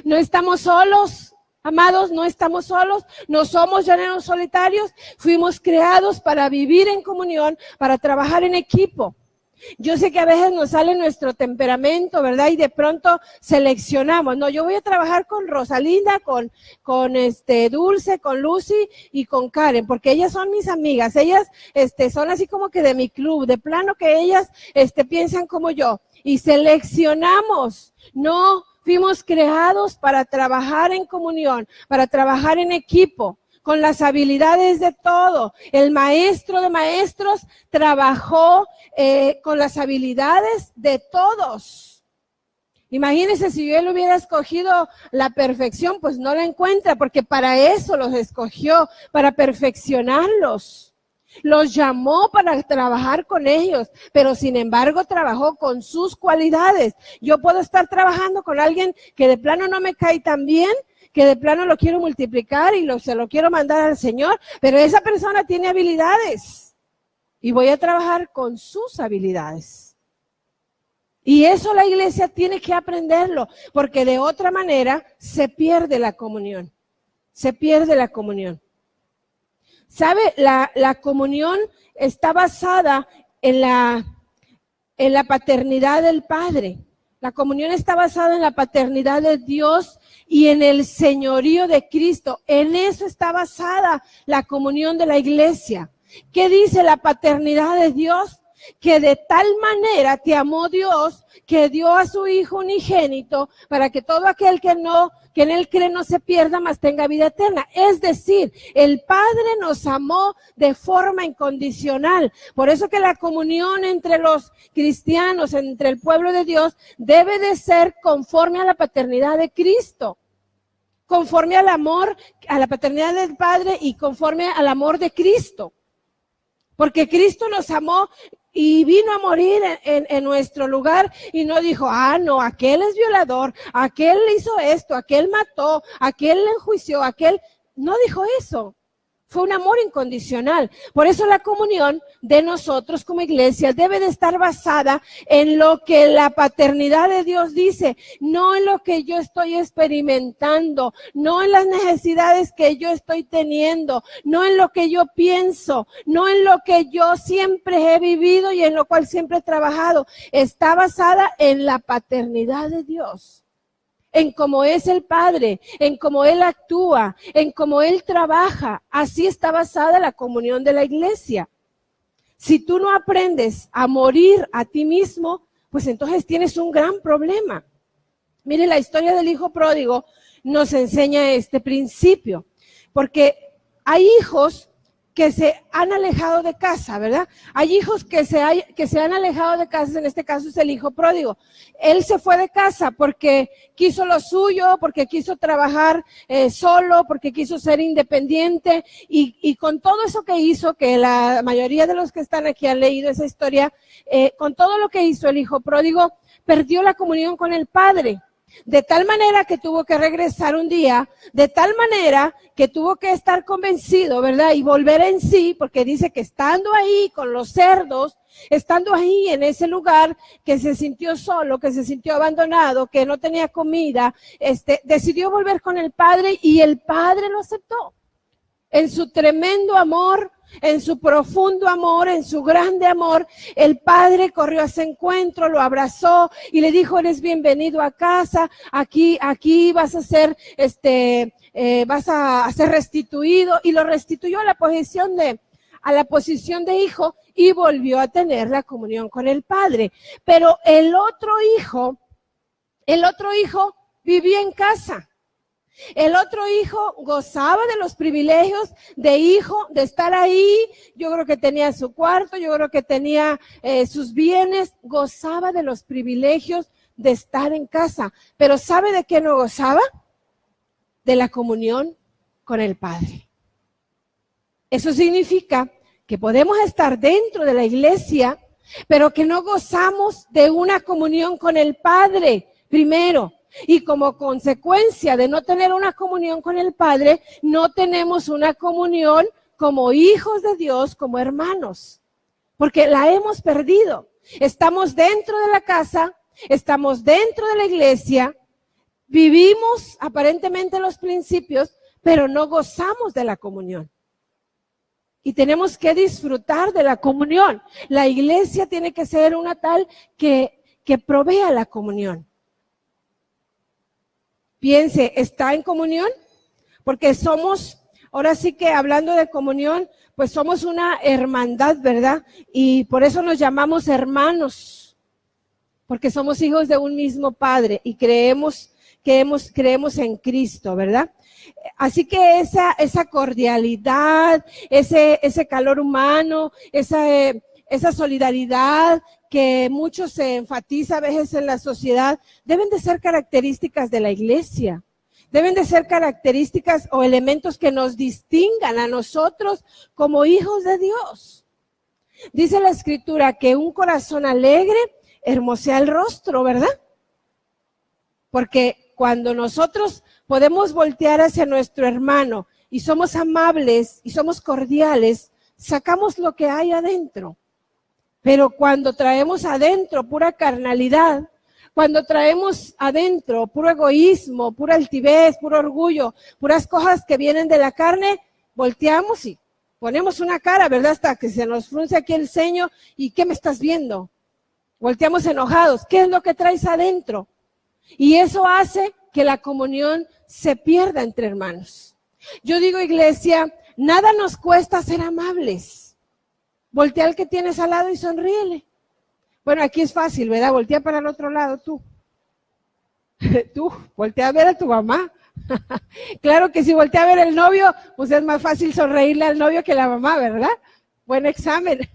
no estamos solos, amados, no estamos solos, no somos llaneros solitarios, fuimos creados para vivir en comunión, para trabajar en equipo. Yo sé que a veces nos sale nuestro temperamento, ¿verdad? Y de pronto seleccionamos. No, yo voy a trabajar con Rosalinda, con Dulce, con Lucy y con Karen, porque ellas son mis amigas. Ellas son así como que de mi club, de plano que ellas piensan como yo. Y seleccionamos. No, fuimos creados para trabajar en comunión, para trabajar en equipo, con las habilidades de todo. El maestro de maestros trabajó con las habilidades de todos. Imagínense si él hubiera escogido la perfección, pues no la encuentra, porque para eso los escogió, para perfeccionarlos. Los llamó para trabajar con ellos, pero sin embargo trabajó con sus cualidades. Yo puedo estar trabajando con alguien que de plano no me cae tan bien, que de plano lo quiero multiplicar y se lo quiero mandar al Señor, pero esa persona tiene habilidades y voy a trabajar con sus habilidades. Y eso la iglesia tiene que aprenderlo, porque de otra manera se pierde la comunión. Se pierde la comunión. ¿Sabe? La comunión está basada en la paternidad del Padre. La comunión está basada en la paternidad de Dios y en el señorío de Cristo. En eso está basada la comunión de la iglesia. ¿Qué dice la paternidad de Dios? Que de tal manera te amó Dios que dio a su Hijo unigénito para que todo aquel que en él cree no se pierda, mas tenga vida eterna. Es decir, el Padre nos amó de forma incondicional. Por eso que la comunión entre los cristianos, entre el pueblo de Dios, debe de ser conforme a la paternidad de Cristo, conforme al amor, a la paternidad del Padre y conforme al amor de Cristo. Porque Cristo nos amó y vino a morir en nuestro lugar y no dijo, no, aquel es violador, aquel hizo esto, aquel mató, aquel enjuició, aquel... No dijo eso. Fue un amor incondicional. Por eso la comunión de nosotros como iglesia debe de estar basada en lo que la paternidad de Dios dice, no en lo que yo estoy experimentando, no en las necesidades que yo estoy teniendo, no en lo que yo pienso, no en lo que yo siempre he vivido y en lo cual siempre he trabajado. Está basada en la paternidad de Dios. En cómo es el Padre, en cómo Él actúa, en cómo Él trabaja. Así está basada la comunión de la iglesia. Si tú no aprendes a morir a ti mismo, pues entonces tienes un gran problema. Mire, la historia del hijo pródigo nos enseña este principio, porque hay hijos que se han alejado de casa, ¿verdad? Hay hijos que se han alejado de casa, en este caso es el hijo pródigo. Él se fue de casa porque quiso lo suyo, porque quiso trabajar solo, porque quiso ser independiente y con todo eso que hizo, que la mayoría de los que están aquí han leído esa historia, con todo lo que hizo el hijo pródigo, perdió la comunión con el Padre. De tal manera que tuvo que regresar un día, de tal manera que tuvo que estar convencido, ¿verdad? Y volver en sí, porque dice que estando ahí con los cerdos, estando ahí en ese lugar, que se sintió solo, que se sintió abandonado, que no tenía comida, decidió volver con el Padre y el Padre lo aceptó. En su tremendo amor, en su profundo amor, en su grande amor, el Padre corrió a ese encuentro, lo abrazó y le dijo, eres bienvenido a casa, aquí vas a ser, vas a ser restituido, y lo restituyó a la posición a la posición de hijo y volvió a tener la comunión con el Padre. Pero el otro hijo vivía en casa. El otro hijo gozaba de los privilegios de hijo, de estar ahí. Yo creo que tenía su cuarto, yo creo que tenía sus bienes, gozaba de los privilegios de estar en casa. Pero ¿sabe de qué no gozaba? De la comunión con el Padre. Eso significa que podemos estar dentro de la iglesia, pero que no gozamos de una comunión con el Padre primero. Y como consecuencia de no tener una comunión con el Padre, no tenemos una comunión como hijos de Dios, como hermanos, porque la hemos perdido. Estamos dentro de la casa, estamos dentro de la iglesia, vivimos aparentemente los principios, pero no gozamos de la comunión. Y tenemos que disfrutar de la comunión. La iglesia tiene que ser una tal que provea la comunión. Piense, ¿está en comunión? Porque somos, ahora sí que hablando de comunión, pues somos una hermandad, ¿verdad? Y por eso nos llamamos hermanos, porque somos hijos de un mismo Padre y creemos en Cristo, ¿verdad? Así que esa cordialidad, ese calor humano, esa solidaridad que mucho se enfatiza a veces en la sociedad, deben de ser características de la iglesia. Deben de ser características o elementos que nos distingan a nosotros como hijos de Dios. Dice la Escritura que un corazón alegre hermosea el rostro, ¿verdad? Porque cuando nosotros podemos voltear hacia nuestro hermano y somos amables y somos cordiales, sacamos lo que hay adentro. Pero cuando traemos adentro pura carnalidad, cuando traemos adentro puro egoísmo, pura altivez, puro orgullo, puras cosas que vienen de la carne, volteamos y ponemos una cara, ¿verdad? Hasta que se nos frunce aquí el ceño. ¿Y qué me estás viendo? Volteamos enojados. ¿Qué es lo que traes adentro? Y eso hace que la comunión se pierda entre hermanos. Yo digo, iglesia, nada nos cuesta ser amables. Voltea al que tienes al lado y sonríele. Bueno, aquí es fácil, ¿verdad? Voltea para el otro lado, tú. Tú, voltea a ver a tu mamá. Claro que si voltea a ver al novio, pues es más fácil sonreírle al novio que a la mamá, ¿verdad? Buen examen.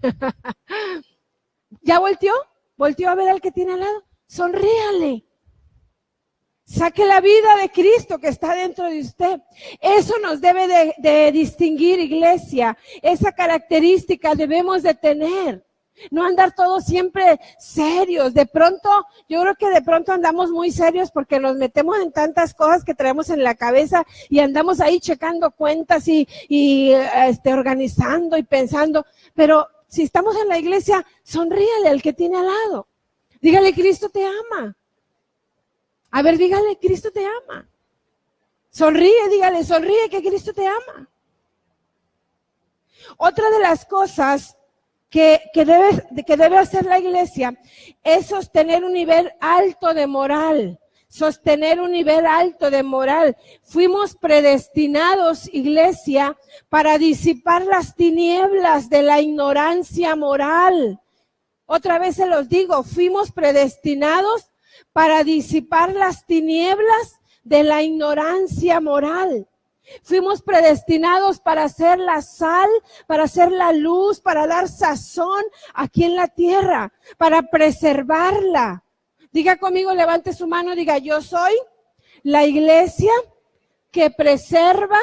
¿Ya volteó? ¿Volteó a ver al que tiene al lado? Sonríale. Saque la vida de Cristo que está dentro de usted. Eso nos debe de distinguir, iglesia. Esa característica debemos de tener. No andar todos siempre serios. De pronto, yo creo que de pronto andamos muy serios porque nos metemos en tantas cosas que traemos en la cabeza y andamos ahí checando cuentas y organizando y pensando. Pero si estamos en la iglesia, sonríale al que tiene al lado. Dígale, Cristo te ama. A ver, dígale, Cristo te ama. Sonríe, dígale, sonríe que Cristo te ama. Otra de las cosas que debe hacer la iglesia es sostener un nivel alto de moral. Sostener un nivel alto de moral. Fuimos predestinados, iglesia, para disipar las tinieblas de la ignorancia moral. Otra vez se los digo, fuimos predestinados para disipar las tinieblas de la ignorancia moral. Fuimos predestinados para hacer la sal, para hacer la luz, para dar sazón aquí en la tierra, para preservarla. Diga conmigo, levante su mano, diga, yo soy la iglesia que preserva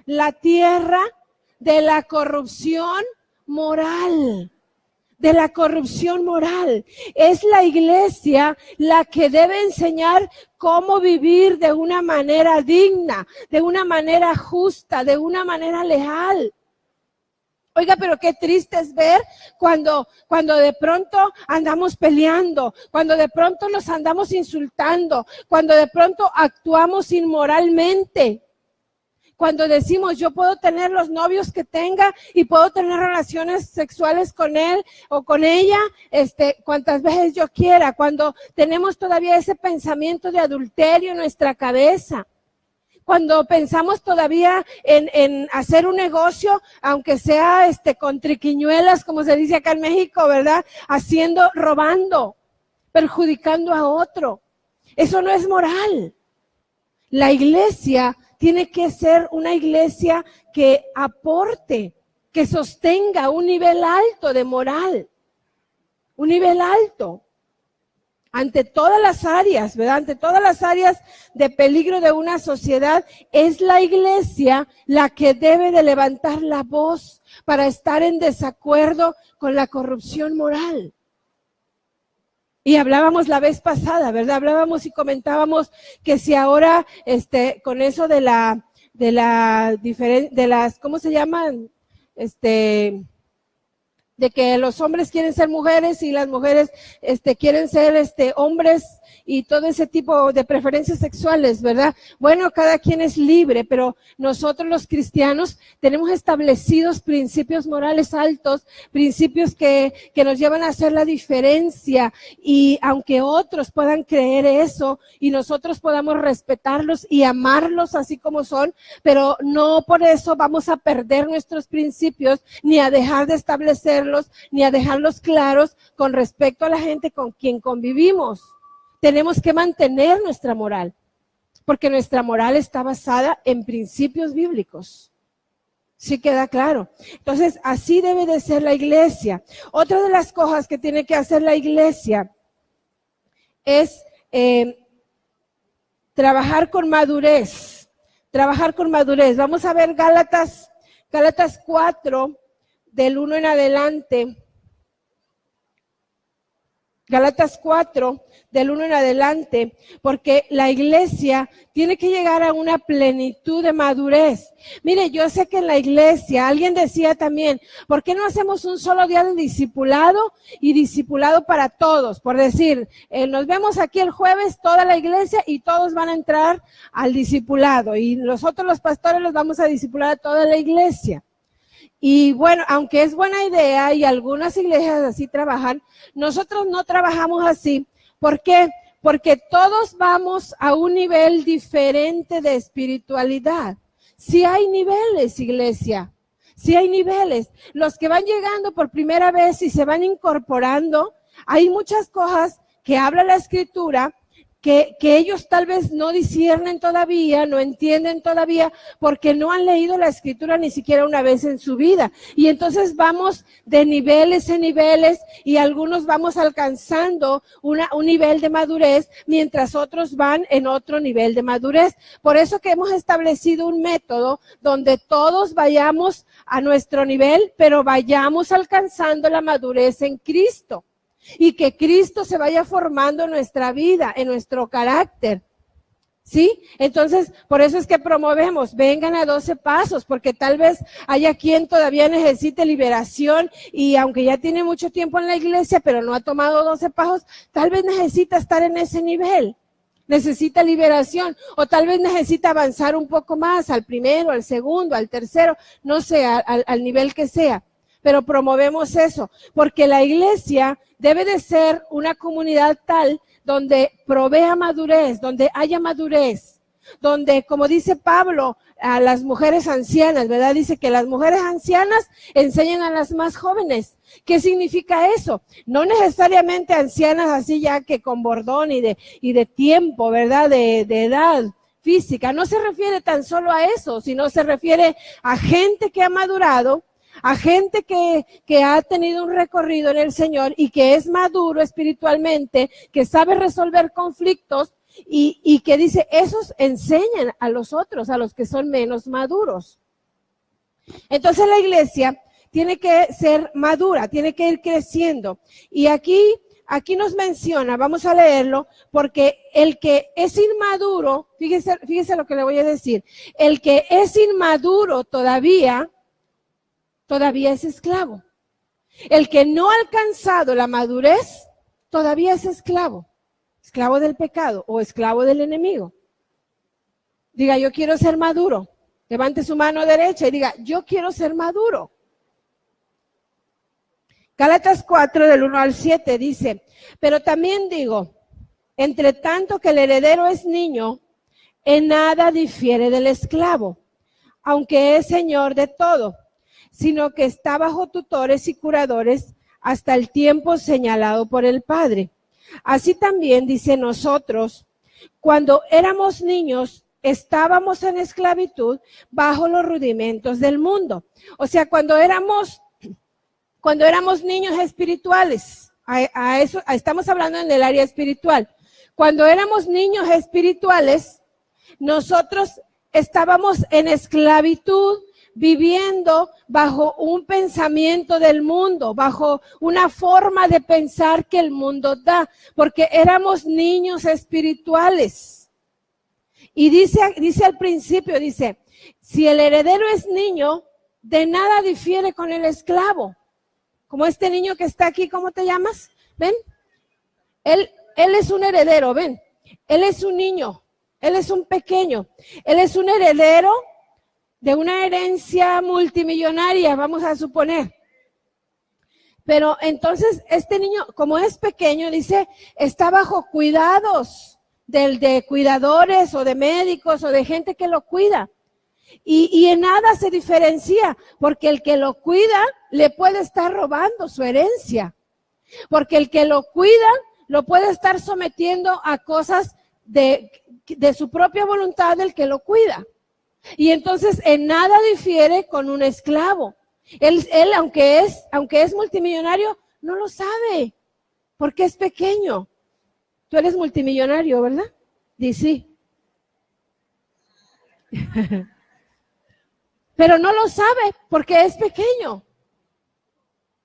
la tierra de la corrupción moral. De la corrupción moral. Es la iglesia la que debe enseñar cómo vivir de una manera digna, de una manera justa, de una manera leal. Oiga, pero qué triste es ver cuando de pronto andamos peleando, cuando de pronto nos andamos insultando, cuando de pronto actuamos inmoralmente. Cuando decimos, yo puedo tener los novios que tenga y puedo tener relaciones sexuales con él o con ella, cuantas veces yo quiera. Cuando tenemos todavía ese pensamiento de adulterio en nuestra cabeza. Cuando pensamos todavía en hacer un negocio, aunque sea con triquiñuelas, como se dice acá en México, ¿verdad? Robando, perjudicando a otro. Eso no es moral. La iglesia tiene que ser una iglesia que aporte, que sostenga un nivel alto de moral. Un nivel alto. Ante todas las áreas, ¿verdad? Ante todas las áreas de peligro de una sociedad, es la iglesia la que debe de levantar la voz para estar en desacuerdo con la corrupción moral. Y hablábamos la vez pasada, ¿verdad? Hablábamos y comentábamos que si ahora, con eso de las, ¿cómo se llaman? De que los hombres quieren ser mujeres y las mujeres quieren ser hombres y todo ese tipo de preferencias sexuales, ¿verdad? Bueno, cada quien es libre, pero nosotros los cristianos tenemos establecidos principios morales altos, principios que nos llevan a hacer la diferencia, y aunque otros puedan creer eso y nosotros podamos respetarlos y amarlos así como son, pero no por eso vamos a perder nuestros principios, ni a dejar de establecerlos, ni a dejarlos claros con respecto a la gente con quien convivimos. Tenemos que mantener nuestra moral, porque nuestra moral está basada en principios bíblicos. ¿Sí queda claro? Entonces, así debe de ser la iglesia. Otra de las cosas que tiene que hacer la iglesia es trabajar con madurez. Trabajar con madurez. Vamos a ver Gálatas 4, del 1 en adelante. Gálatas 4, del 1 en adelante, porque la iglesia tiene que llegar a una plenitud de madurez. Mire, yo sé que en la iglesia, alguien decía también, ¿por qué no hacemos un solo día de discipulado y discipulado para todos? Por decir, nos vemos aquí el jueves, toda la iglesia, y todos van a entrar al discipulado, y nosotros los pastores los vamos a discipular a toda la iglesia. Y bueno, aunque es buena idea y algunas iglesias así trabajan, nosotros no trabajamos así. ¿Por qué? Porque todos vamos a un nivel diferente de espiritualidad. Sí hay niveles, iglesia. Sí hay niveles. Los que van llegando por primera vez y se van incorporando, hay muchas cosas que habla la Escritura que ellos tal vez no disciernen todavía, no entienden todavía, porque no han leído la Escritura ni siquiera una vez en su vida. Y entonces vamos de niveles en niveles, y algunos vamos alcanzando un nivel de madurez, mientras otros van en otro nivel de madurez. Por eso que hemos establecido un método donde todos vayamos a nuestro nivel, pero vayamos alcanzando la madurez en Cristo. Y que Cristo se vaya formando en nuestra vida, en nuestro carácter. ¿Sí? Entonces, por eso es que promovemos, vengan a 12 pasos, porque tal vez haya quien todavía necesite liberación, y aunque ya tiene mucho tiempo en la iglesia, pero no ha tomado 12 pasos, tal vez necesita estar en ese nivel. Necesita liberación, o tal vez necesita avanzar un poco más, al primero, al segundo, al tercero, no sé, al nivel que sea. Pero promovemos eso, porque la iglesia debe de ser una comunidad tal donde provea madurez, donde haya madurez, donde, como dice Pablo, a las mujeres ancianas, ¿verdad? Dice que las mujeres ancianas enseñan a las más jóvenes. ¿Qué significa eso? No necesariamente ancianas así ya que con bordón y de tiempo, ¿verdad? De edad física. No se refiere tan solo a eso, sino se refiere a gente que ha madurado, a gente que ha tenido un recorrido en el Señor y que es maduro espiritualmente, que sabe resolver conflictos y que dice, esos enseñan a los otros, a los que son menos maduros. Entonces la iglesia tiene que ser madura, tiene que ir creciendo. Y aquí nos menciona, vamos a leerlo, porque el que es inmaduro, fíjese lo que le voy a decir, el que es inmaduro todavía es esclavo. El que no ha alcanzado la madurez, todavía es esclavo. Esclavo del pecado o esclavo del enemigo. Diga, yo quiero ser maduro. Levante su mano derecha y diga, yo quiero ser maduro. Gálatas 4, del 1 al 7 dice, pero también digo, entre tanto que el heredero es niño, en nada difiere del esclavo, aunque es señor de todo, sino que está bajo tutores y curadores hasta el tiempo señalado por el Padre. Así también dice nosotros, cuando éramos niños, estábamos en esclavitud bajo los rudimentos del mundo. O sea, cuando éramos niños espirituales, estamos hablando en el área espiritual. Cuando éramos niños espirituales, nosotros estábamos en esclavitud, viviendo bajo un pensamiento del mundo, bajo una forma de pensar que el mundo da, porque éramos niños espirituales. Y dice al principio, dice, si el heredero es niño, de nada difiere con el esclavo. Como este niño que está aquí, ¿cómo te llamas? ¿Ven? Él es un heredero, ven. Él es un niño, él es un pequeño, él es un heredero de una herencia multimillonaria, vamos a suponer. Pero entonces este niño, como es pequeño, dice, está bajo cuidados de cuidadores o de médicos o de gente que lo cuida. Y en nada se diferencia, porque el que lo cuida le puede estar robando su herencia. Porque el que lo cuida lo puede estar sometiendo a cosas de su propia voluntad del que lo cuida. Y entonces en nada difiere con un esclavo. Él aunque es multimillonario, no lo sabe, porque es pequeño. Tú eres multimillonario, ¿verdad? Dice. Pero no lo sabe porque es pequeño.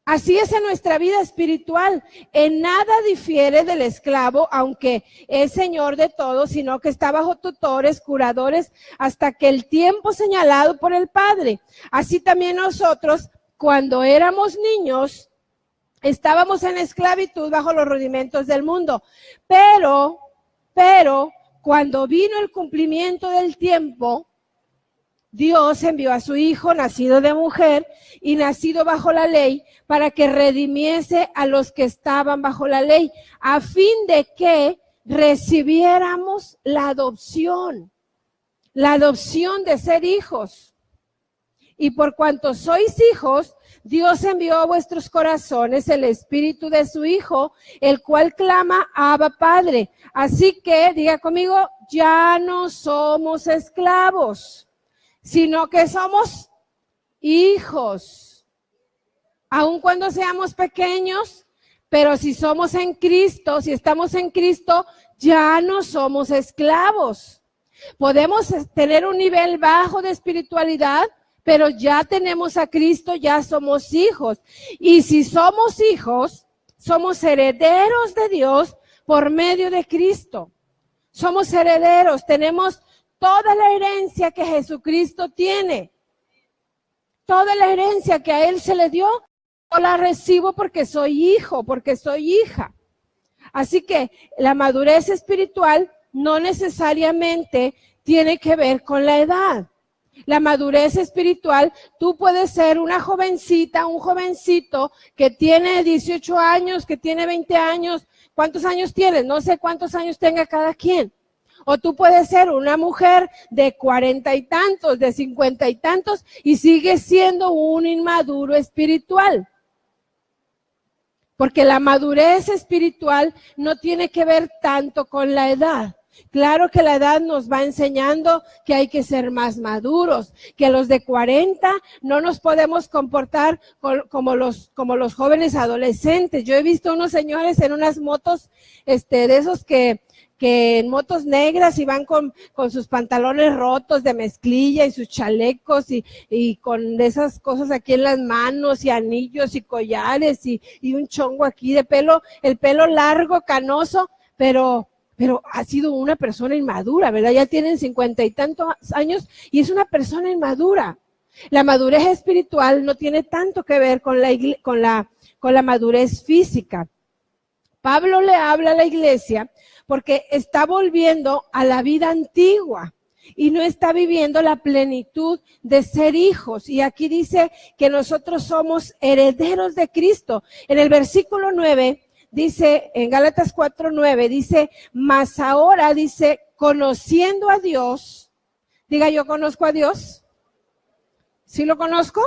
Así es en nuestra vida espiritual. En nada difiere del esclavo, aunque es señor de todo, sino que está bajo tutores, curadores, hasta que el tiempo señalado por el Padre. Así también nosotros, cuando éramos niños, estábamos en esclavitud bajo los rudimentos del mundo. Pero, cuando vino el cumplimiento del tiempo, Dios envió a su Hijo, nacido de mujer y nacido bajo la ley, para que redimiese a los que estaban bajo la ley, a fin de que recibiéramos la adopción de ser hijos. Y por cuanto sois hijos, Dios envió a vuestros corazones el espíritu de su Hijo, el cual clama, Abba, Padre. Así que, diga conmigo, ya no somos esclavos, sino que somos hijos. Aun cuando seamos pequeños, pero si somos en Cristo, si estamos en Cristo, ya no somos esclavos. Podemos tener un nivel bajo de espiritualidad, pero ya tenemos a Cristo, ya somos hijos. Y si somos hijos, somos herederos de Dios por medio de Cristo. Somos herederos, tenemos toda la herencia que Jesucristo tiene. Toda la herencia que a Él se le dio, yo la recibo porque soy hijo, porque soy hija. Así que la madurez espiritual no necesariamente tiene que ver con la edad. La madurez espiritual, tú puedes ser una jovencita, un jovencito que tiene 18 años, que tiene 20 años. ¿Cuántos años tienes? No sé cuántos años tenga cada quien. O tú puedes ser una mujer de 40 y tantos, de 50 y tantos, y sigues siendo un inmaduro espiritual. Porque la madurez espiritual no tiene que ver tanto con la edad. Claro que la edad nos va enseñando que hay que ser más maduros, que los de 40 no nos podemos comportar como los jóvenes adolescentes. Yo he visto unos señores en unas motos, de esos que en motos negras y van con sus pantalones rotos de mezclilla y sus chalecos y con esas cosas aquí en las manos y anillos y collares y un chongo aquí de pelo, el pelo largo, canoso, pero ha sido una persona inmadura, ¿verdad? Ya tienen 50 y tantos años y es una persona inmadura. La madurez espiritual no tiene tanto que ver con la madurez física. Pablo le habla a la iglesia porque está volviendo a la vida antigua y no está viviendo la plenitud de ser hijos. Y aquí dice que nosotros somos herederos de Cristo. En el versículo 9 dice en Gálatas 4:9, dice, mas ahora, dice, conociendo a Dios, diga yo conozco a Dios. ¿Sí lo conozco?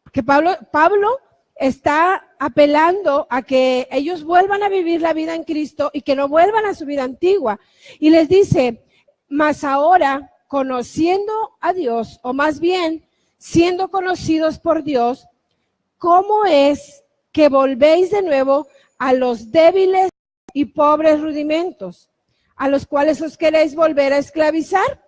Porque Pablo está apelando a que ellos vuelvan a vivir la vida en Cristo y que no vuelvan a su vida antigua. Y les dice, mas ahora, conociendo a Dios, o más bien, siendo conocidos por Dios, ¿cómo es que volvéis de nuevo a los débiles y pobres rudimentos, a los cuales os queréis volver a esclavizar?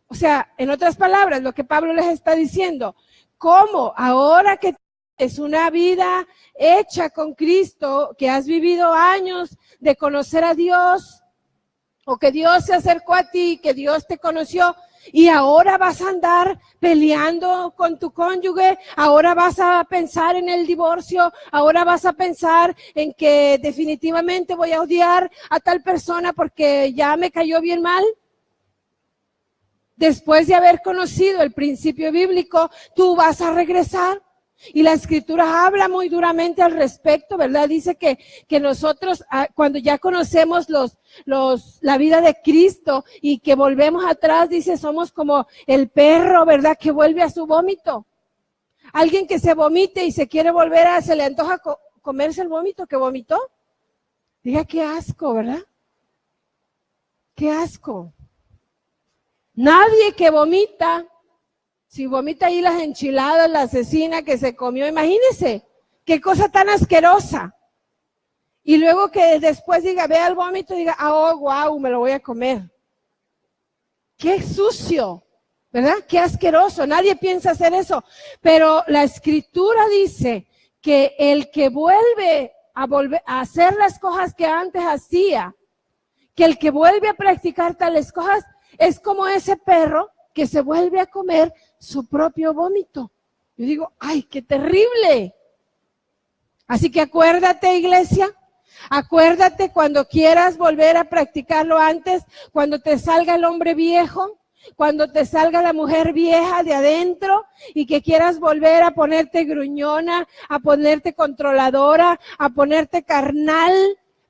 O sea, en otras palabras, lo que Pablo les está diciendo, ¿cómo ahora que es una vida hecha con Cristo, que has vivido años de conocer a Dios, o que Dios se acercó a ti, que Dios te conoció, y ahora vas a andar peleando con tu cónyuge, ahora vas a pensar en el divorcio, ahora vas a pensar en que definitivamente voy a odiar a tal persona porque ya me cayó bien mal? Después de haber conocido el principio bíblico, tú vas a regresar. Y la Escritura habla muy duramente al respecto, ¿verdad? Dice que nosotros, cuando ya conocemos la vida de Cristo y que volvemos atrás, dice, somos como el perro, ¿verdad? Que vuelve a su vómito. Alguien que se vomite y se quiere volver se le antoja comerse el vómito que vomitó. Diga, qué asco, ¿verdad? Qué asco. Nadie que vomita, si vomita ahí las enchiladas, la cecina que se comió, imagínese, qué cosa tan asquerosa. Y luego que después diga, vea el vómito y diga, oh, wow, me lo voy a comer. Qué sucio, ¿verdad? Qué asqueroso, nadie piensa hacer eso. Pero la Escritura dice que el que vuelve a hacer las cosas que antes hacía, que el que vuelve a practicar tales cosas, es como ese perro que se vuelve a comer su propio vómito. Yo digo, ¡ay, qué terrible! Así que acuérdate, iglesia, acuérdate cuando quieras volver a practicarlo antes, cuando te salga el hombre viejo, cuando te salga la mujer vieja de adentro y que quieras volver a ponerte gruñona, a ponerte controladora, a ponerte carnal,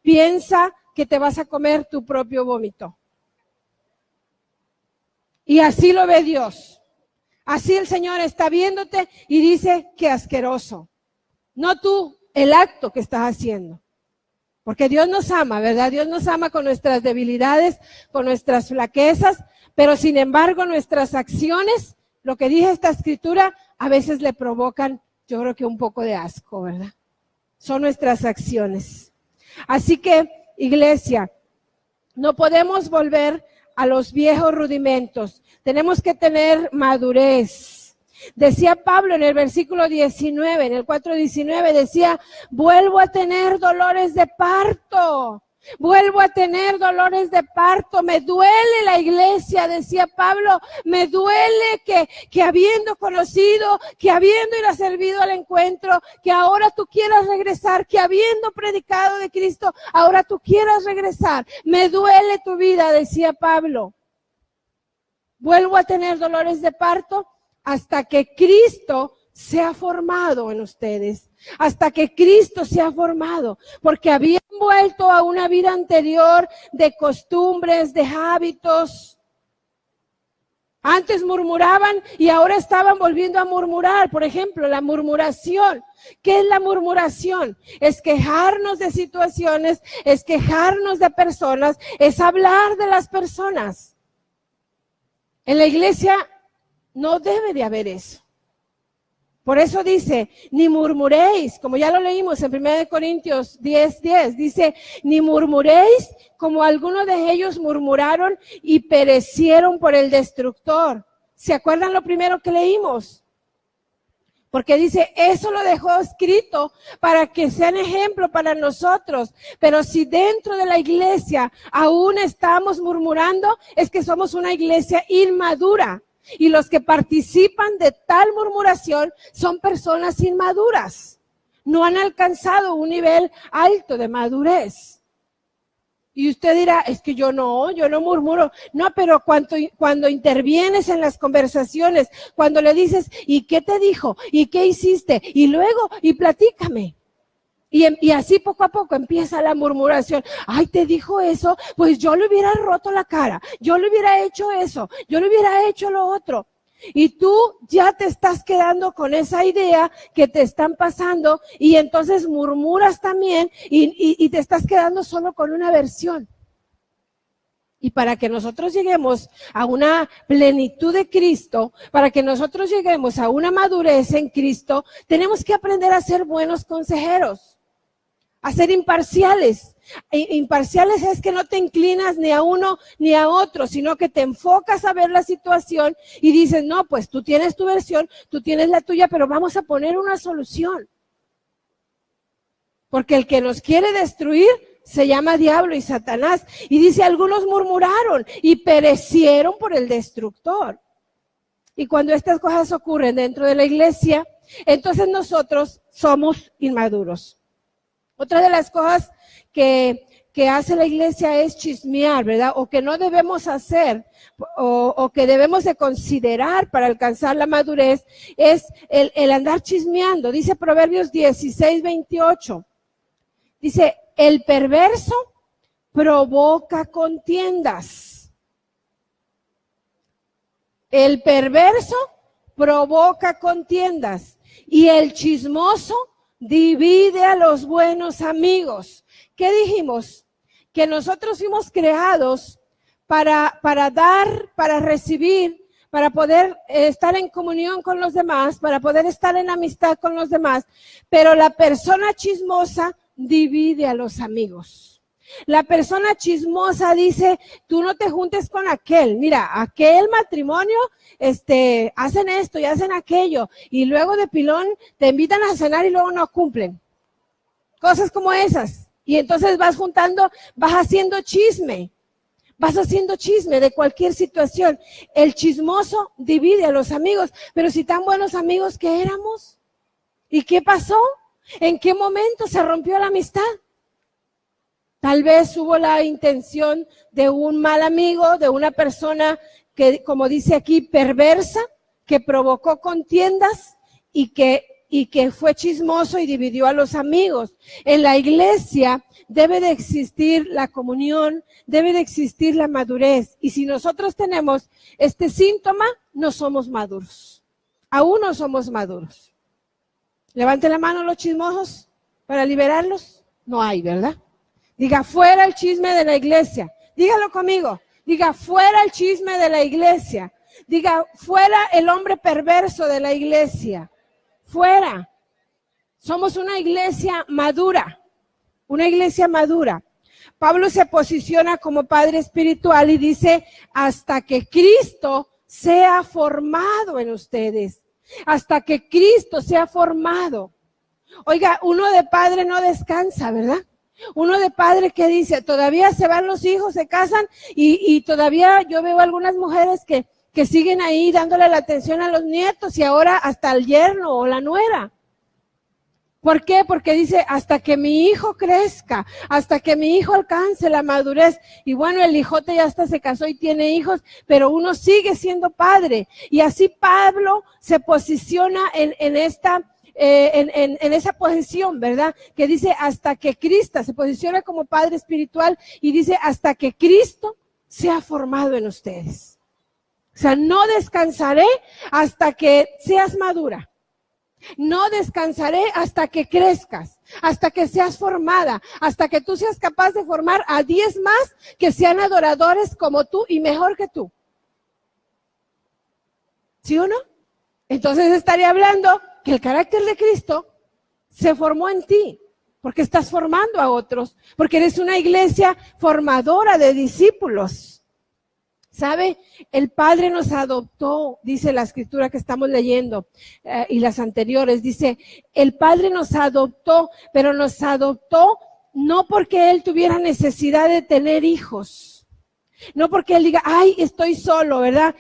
piensa que te vas a comer tu propio vómito. Y así lo ve Dios. Así el Señor está viéndote y dice, qué asqueroso. No tú, el acto que estás haciendo. Porque Dios nos ama, ¿verdad? Dios nos ama con nuestras debilidades, con nuestras flaquezas, pero sin embargo nuestras acciones, lo que dice esta Escritura, a veces le provocan, yo creo que un poco de asco, ¿verdad? Son nuestras acciones. Así que, iglesia, no podemos volver a los viejos rudimentos. Tenemos que tener madurez. Decía Pablo en el versículo 19, en el 4:19, decía, vuelvo a tener dolores de parto. Vuelvo a tener dolores de parto, me duele la iglesia, decía Pablo, me duele que habiendo conocido, que habiendo ido a servido al encuentro, que ahora tú quieras regresar, que habiendo predicado de Cristo, ahora tú quieras regresar. Me duele tu vida, decía Pablo. Vuelvo a tener dolores de parto hasta que Cristo sea formado en ustedes, hasta que Cristo sea formado, porque habían vuelto a una vida anterior de costumbres, de hábitos. Antes murmuraban y ahora estaban volviendo a murmurar. Por ejemplo, la murmuración. ¿Qué es la murmuración? Es quejarnos de situaciones, es quejarnos de personas, es hablar de las personas. En la iglesia no debe de haber eso. Por eso dice, ni murmuréis, como ya lo leímos en 1 Corintios 10:10, dice, ni murmuréis como algunos de ellos murmuraron y perecieron por el destructor. ¿Se acuerdan lo primero que leímos? Porque dice, eso lo dejó escrito para que sean ejemplo para nosotros. Pero si dentro de la iglesia aún estamos murmurando, es que somos una iglesia inmadura. Y los que participan de tal murmuración son personas inmaduras. No han alcanzado un nivel alto de madurez. Y usted dirá, es que yo no murmuro. No, pero cuando intervienes en las conversaciones, cuando le dices, ¿y qué te dijo? ¿Y qué hiciste? Y luego, y platícame. Y así poco a poco empieza la murmuración. Ay, te dijo eso, pues yo le hubiera roto la cara, yo le hubiera hecho eso, yo le hubiera hecho lo otro. Y tú ya te estás quedando con esa idea que te están pasando y entonces murmuras también y te estás quedando solo con una versión. Y para que nosotros lleguemos a una plenitud de Cristo, para que nosotros lleguemos a una madurez en Cristo, tenemos que aprender a ser buenos consejeros, a ser imparciales. Imparciales es que no te inclinas ni a uno ni a otro, sino que te enfocas a ver la situación y dices, no, pues tú tienes tu versión, tú tienes la tuya, pero vamos a poner una solución. Porque el que nos quiere destruir se llama diablo y Satanás. Y dice, algunos murmuraron y perecieron por el destructor. Y cuando estas cosas ocurren dentro de la iglesia, entonces nosotros somos inmaduros. Otra de las cosas que hace la iglesia es chismear, ¿verdad? O que no debemos hacer, o que debemos de considerar para alcanzar la madurez, es el andar chismeando. Dice Proverbios 16:28. Dice, el perverso provoca contiendas. El perverso provoca contiendas. Y el chismoso divide a los buenos amigos. ¿Qué dijimos? Que nosotros fuimos creados para dar, para recibir, para poder estar en comunión con los demás, para poder estar en amistad con los demás. Pero la persona chismosa divide a los amigos. La persona chismosa dice, tú no te juntes con aquel. Mira, aquel matrimonio, hacen esto y hacen aquello. Y luego de pilón te invitan a cenar y luego no cumplen. Cosas como esas. Y entonces vas juntando, vas haciendo chisme. Vas haciendo chisme de cualquier situación. El chismoso divide a los amigos. Pero si tan buenos amigos que éramos. ¿Y qué pasó? ¿En qué momento se rompió la amistad? Tal vez hubo la intención de un mal amigo, de una persona que, como dice aquí, perversa, que provocó contiendas y que fue chismoso y dividió a los amigos. En la iglesia debe de existir la comunión, debe de existir la madurez. Y si nosotros tenemos este síntoma, no somos maduros. Aún no somos maduros. Levante la mano los chismosos para liberarlos. No hay, ¿verdad? Diga, fuera el chisme de la iglesia. Dígalo conmigo. Diga, fuera el chisme de la iglesia. Diga, fuera el hombre perverso de la iglesia. Fuera. Somos una iglesia madura. Una iglesia madura. Pablo se posiciona como padre espiritual y dice, hasta que Cristo sea formado en ustedes. Hasta que Cristo sea formado. Oiga, uno de padre no descansa, ¿verdad? Uno de padre que dice, todavía se van los hijos, se casan y todavía yo veo algunas mujeres que siguen ahí dándole la atención a los nietos y ahora hasta el yerno o la nuera. ¿Por qué? Porque dice, hasta que mi hijo crezca, hasta que mi hijo alcance la madurez. Y bueno, el hijote ya hasta se casó y tiene hijos, pero uno sigue siendo padre. Y así Pablo se posiciona en esa posición, ¿verdad? Que dice, hasta que Cristo, se posiciona como padre espiritual y dice, hasta que Cristo sea formado en ustedes. O sea, no descansaré hasta que seas madura. No descansaré hasta que crezcas, hasta que seas formada, hasta que tú seas capaz de formar a 10 más que sean adoradores como tú y mejor que tú. ¿Sí o no? Entonces estaría hablando que el carácter de Cristo se formó en ti, porque estás formando a otros, porque eres una iglesia formadora de discípulos. ¿Sabe? El Padre nos adoptó, dice la escritura que estamos leyendo y las anteriores. Dice, el Padre nos adoptó, pero nos adoptó no porque Él tuviera necesidad de tener hijos. No porque Él diga, ay, estoy solo, ¿verdad?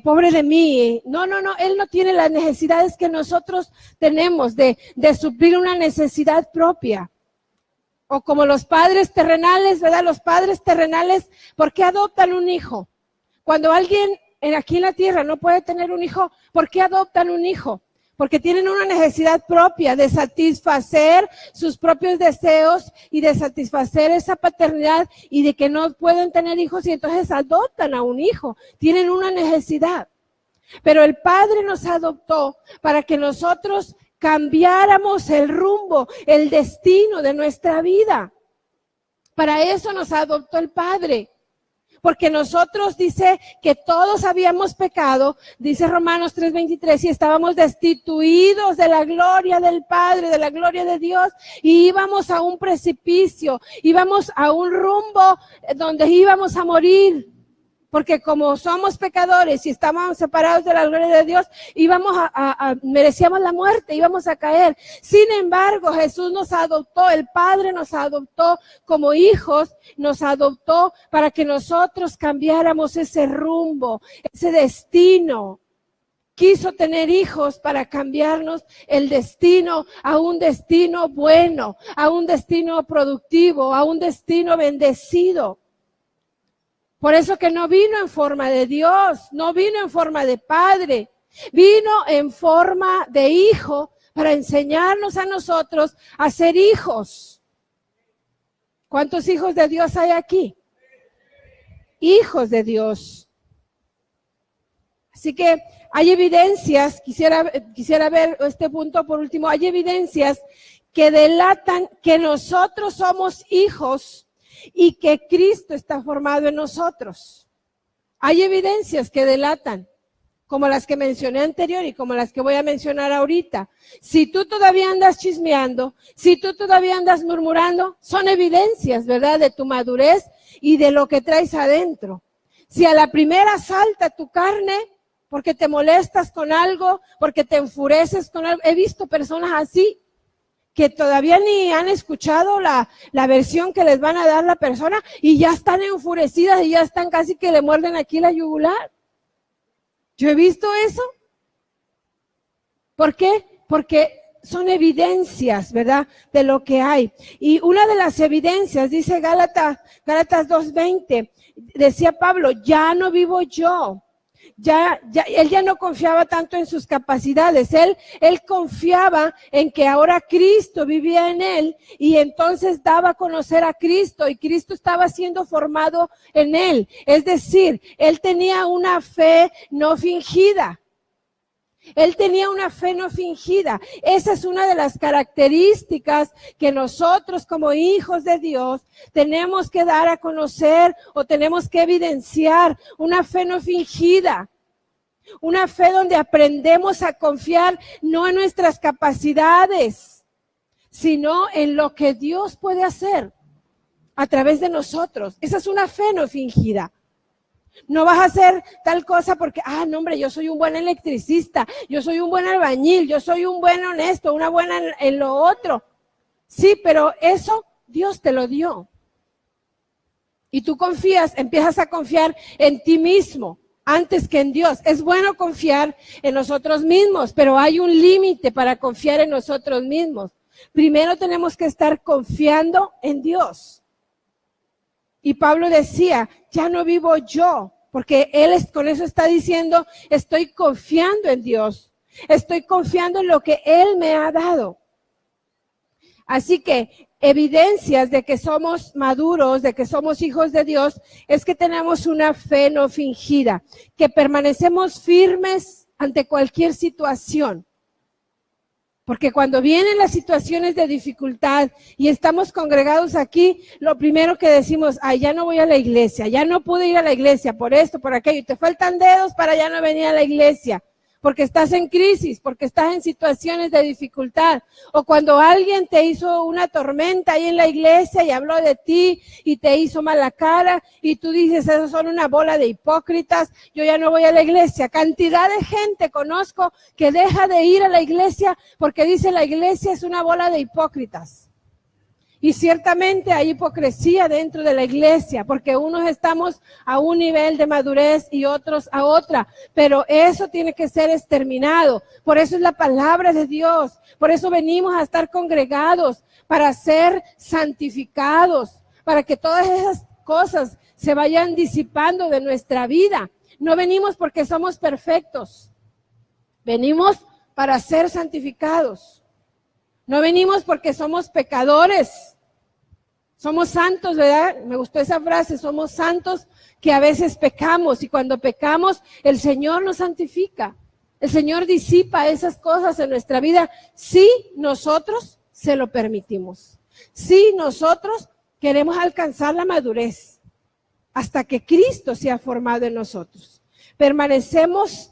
Pobre de mí. No, Él no tiene las necesidades que nosotros tenemos de suplir una necesidad propia. O como los padres terrenales, ¿verdad? Los padres terrenales, ¿por qué adoptan un hijo? Cuando alguien aquí en la tierra no puede tener un hijo, ¿por qué adoptan un hijo? porque tienen una necesidad propia de satisfacer sus propios deseos y de satisfacer esa paternidad y de que no pueden tener hijos y entonces adoptan a un hijo. Tienen una necesidad. Pero el Padre nos adoptó para que nosotros cambiáramos el rumbo, el destino de nuestra vida. Para eso nos adoptó el Padre. Porque nosotros dice que todos habíamos pecado, dice Romanos 3:23, y estábamos destituidos de la gloria del Padre, de la gloria de Dios, y íbamos a un precipicio, íbamos a un rumbo donde íbamos a morir. Porque como somos pecadores y estábamos separados de la gloria de Dios, merecíamos la muerte, íbamos a caer. Sin embargo, Jesús nos adoptó, el Padre nos adoptó como hijos, nos adoptó para que nosotros cambiáramos ese rumbo, ese destino. Quiso tener hijos para cambiarnos el destino a un destino bueno, a un destino productivo, a un destino bendecido. Por eso que no vino en forma de Dios, no vino en forma de Padre, vino en forma de Hijo para enseñarnos a nosotros a ser hijos. ¿Cuántos hijos de Dios hay aquí? Hijos de Dios. Así que hay evidencias, quisiera ver este punto por último, hay evidencias que delatan que nosotros somos hijos y que Cristo está formado en nosotros. Hay evidencias que delatan, como las que mencioné anterior y como las que voy a mencionar ahorita. Si tú todavía andas chismeando, si tú todavía andas murmurando, son evidencias, ¿verdad?, de tu madurez y de lo que traes adentro. Si a la primera salta tu carne, porque te molestas con algo, porque te enfureces con algo, he visto personas así, que todavía ni han escuchado la versión que les van a dar la persona y ya están enfurecidas y ya están casi que le muerden aquí la yugular. Yo he visto eso. ¿Por qué? Porque son evidencias, ¿verdad?, de lo que hay. Y una de las evidencias, dice Gálatas 2:20, decía Pablo, ya no vivo yo. Él ya no confiaba tanto en sus capacidades, él confiaba en que ahora Cristo vivía en él y entonces daba a conocer a Cristo y Cristo estaba siendo formado en él. Es decir, él tenía una fe no fingida. Él tenía una fe no fingida. Esa es una de las características que nosotros como hijos de Dios tenemos que dar a conocer o tenemos que evidenciar. Una fe no fingida. Una fe donde aprendemos a confiar no en nuestras capacidades, sino en lo que Dios puede hacer a través de nosotros. Esa es una fe no fingida. No vas a hacer tal cosa porque, no hombre, yo soy un buen electricista, yo soy un buen albañil, yo soy un buen honesto, una buena en lo otro. Sí, pero eso Dios te lo dio. Y tú empiezas a confiar en ti mismo antes que en Dios. Es bueno confiar en nosotros mismos, pero hay un límite para confiar en nosotros mismos. Primero tenemos que estar confiando en Dios. Y Pablo decía, ya no vivo yo, porque él con eso está diciendo, estoy confiando en Dios, estoy confiando en lo que Él me ha dado. Así que evidencias de que somos maduros, de que somos hijos de Dios, es que tenemos una fe no fingida, que permanecemos firmes ante cualquier situación. Porque cuando vienen las situaciones de dificultad y estamos congregados aquí, lo primero que decimos, ya no voy a la iglesia, ya no pude ir a la iglesia por esto, por aquello, y te faltan dedos para ya no venir a la iglesia, porque estás en crisis, porque estás en situaciones de dificultad, o cuando alguien te hizo una tormenta ahí en la iglesia y habló de ti y te hizo mala cara y tú dices, esos son una bola de hipócritas, yo ya no voy a la iglesia. Cantidad de gente conozco que deja de ir a la iglesia porque dice la iglesia es una bola de hipócritas. Y ciertamente hay hipocresía dentro de la iglesia, porque unos estamos a un nivel de madurez y otros a otra, pero eso tiene que ser exterminado. Por eso es la palabra de Dios, por eso venimos a estar congregados, para ser santificados, para que todas esas cosas se vayan disipando de nuestra vida. No venimos porque somos perfectos, venimos para ser santificados. No venimos porque somos pecadores. Somos santos, ¿verdad? Me gustó esa frase, somos santos que a veces pecamos y cuando pecamos el Señor nos santifica. El Señor disipa esas cosas en nuestra vida si nosotros se lo permitimos. Si nosotros queremos alcanzar la madurez hasta que Cristo sea formado en nosotros. Permanecemos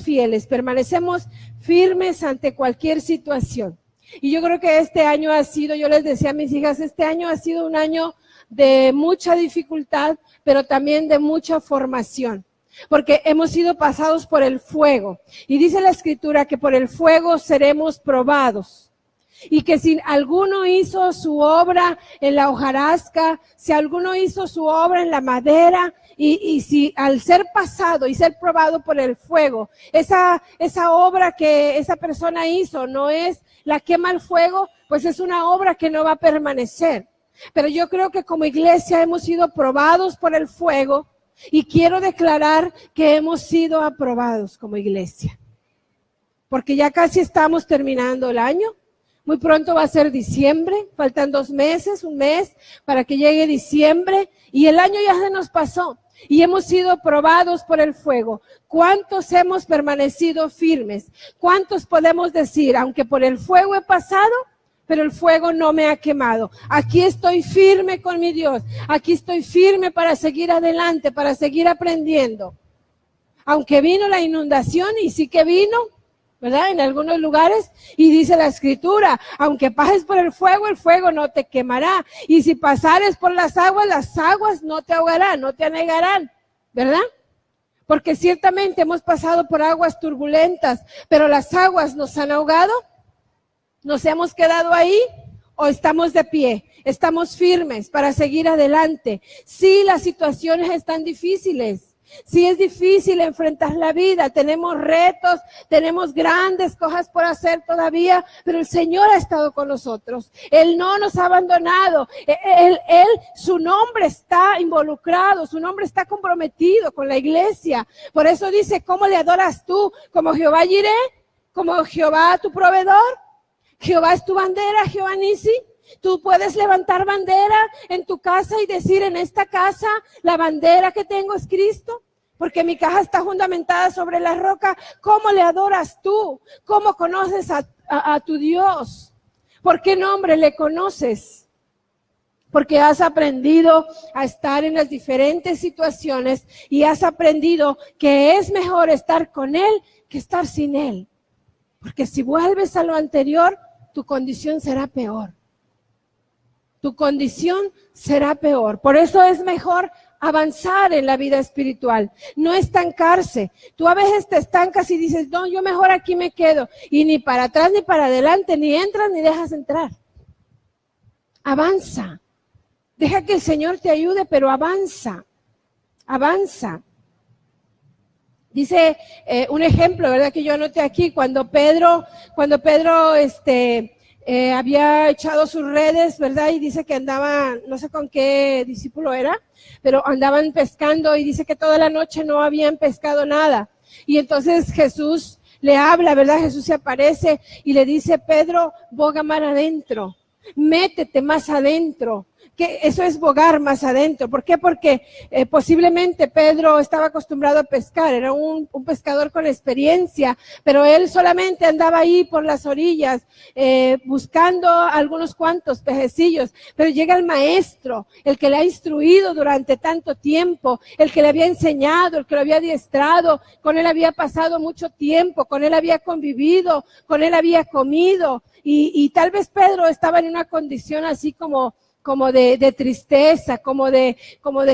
fieles, permanecemos firmes ante cualquier situación. Y yo creo que este año ha sido, yo les decía a mis hijas, este año ha sido un año de mucha dificultad, pero también de mucha formación, porque hemos sido pasados por el fuego. Y dice la Escritura que por el fuego seremos probados. Y que si alguno hizo su obra en la hojarasca, si alguno hizo su obra en la madera, y si al ser pasado y ser probado por el fuego, esa obra que esa persona hizo no es la quema al fuego, pues es una obra que no va a permanecer. Pero yo creo que como iglesia hemos sido probados por el fuego y quiero declarar que hemos sido aprobados como iglesia. Porque ya casi estamos terminando el año. Muy pronto va a ser diciembre, faltan 2 meses, 1 mes para que llegue diciembre y el año ya se nos pasó y hemos sido probados por el fuego. ¿Cuántos hemos permanecido firmes? ¿Cuántos podemos decir, aunque por el fuego he pasado, pero el fuego no me ha quemado? Aquí estoy firme con mi Dios, aquí estoy firme para seguir adelante, para seguir aprendiendo. Aunque vino la inundación y sí que vino, ¿verdad? En algunos lugares, y dice la Escritura, aunque pases por el fuego no te quemará, y si pasares por las aguas no te ahogarán, no te anegarán, ¿verdad? Porque ciertamente hemos pasado por aguas turbulentas, pero las aguas nos han ahogado, nos hemos quedado ahí, o estamos de pie, estamos firmes para seguir adelante. Sí, las situaciones están difíciles. Sí, es difícil enfrentar la vida, tenemos retos, tenemos grandes cosas por hacer todavía, pero el Señor ha estado con nosotros. Él no nos ha abandonado, su nombre está involucrado, su nombre está comprometido con la iglesia. Por eso dice, ¿cómo le adoras tú? ¿Como Jehová Jireh? ¿Como Jehová tu proveedor? ¿Jehová es tu bandera, Jehová Nisi? Tú puedes levantar bandera en tu casa y decir, en esta casa la bandera que tengo es Cristo, porque mi casa está fundamentada sobre la roca. ¿Cómo le adoras tú? ¿Cómo conoces a tu Dios? ¿Por qué nombre le conoces? Porque has aprendido a estar en las diferentes situaciones y has aprendido que es mejor estar con Él que estar sin Él. Porque si vuelves a lo anterior, tu condición será peor. Tu condición será peor. Por eso es mejor avanzar en la vida espiritual, no estancarse. Tú a veces te estancas y dices, no, yo mejor aquí me quedo. Y ni para atrás ni para adelante, ni entras ni dejas entrar. Avanza. Deja que el Señor te ayude, pero avanza. Avanza. Dice un ejemplo, ¿verdad? Que yo anoté aquí, cuando Pedro había echado sus redes, ¿verdad? Y dice que andaban, no sé con qué discípulo era, pero andaban pescando y dice que toda la noche no habían pescado nada. Y entonces Jesús le habla, ¿verdad? Jesús se aparece y le dice, Pedro, boga mar adentro, métete más adentro. Que eso es bogar más adentro. ¿Por qué? Porque posiblemente Pedro estaba acostumbrado a pescar, era un pescador con experiencia, pero él solamente andaba ahí por las orillas buscando algunos cuantos pececillos. Pero llega el maestro, el que le ha instruido durante tanto tiempo, el que le había enseñado, el que lo había adiestrado, con él había pasado mucho tiempo, con él había convivido, con él había comido, y tal vez Pedro estaba en una condición así como de tristeza, como de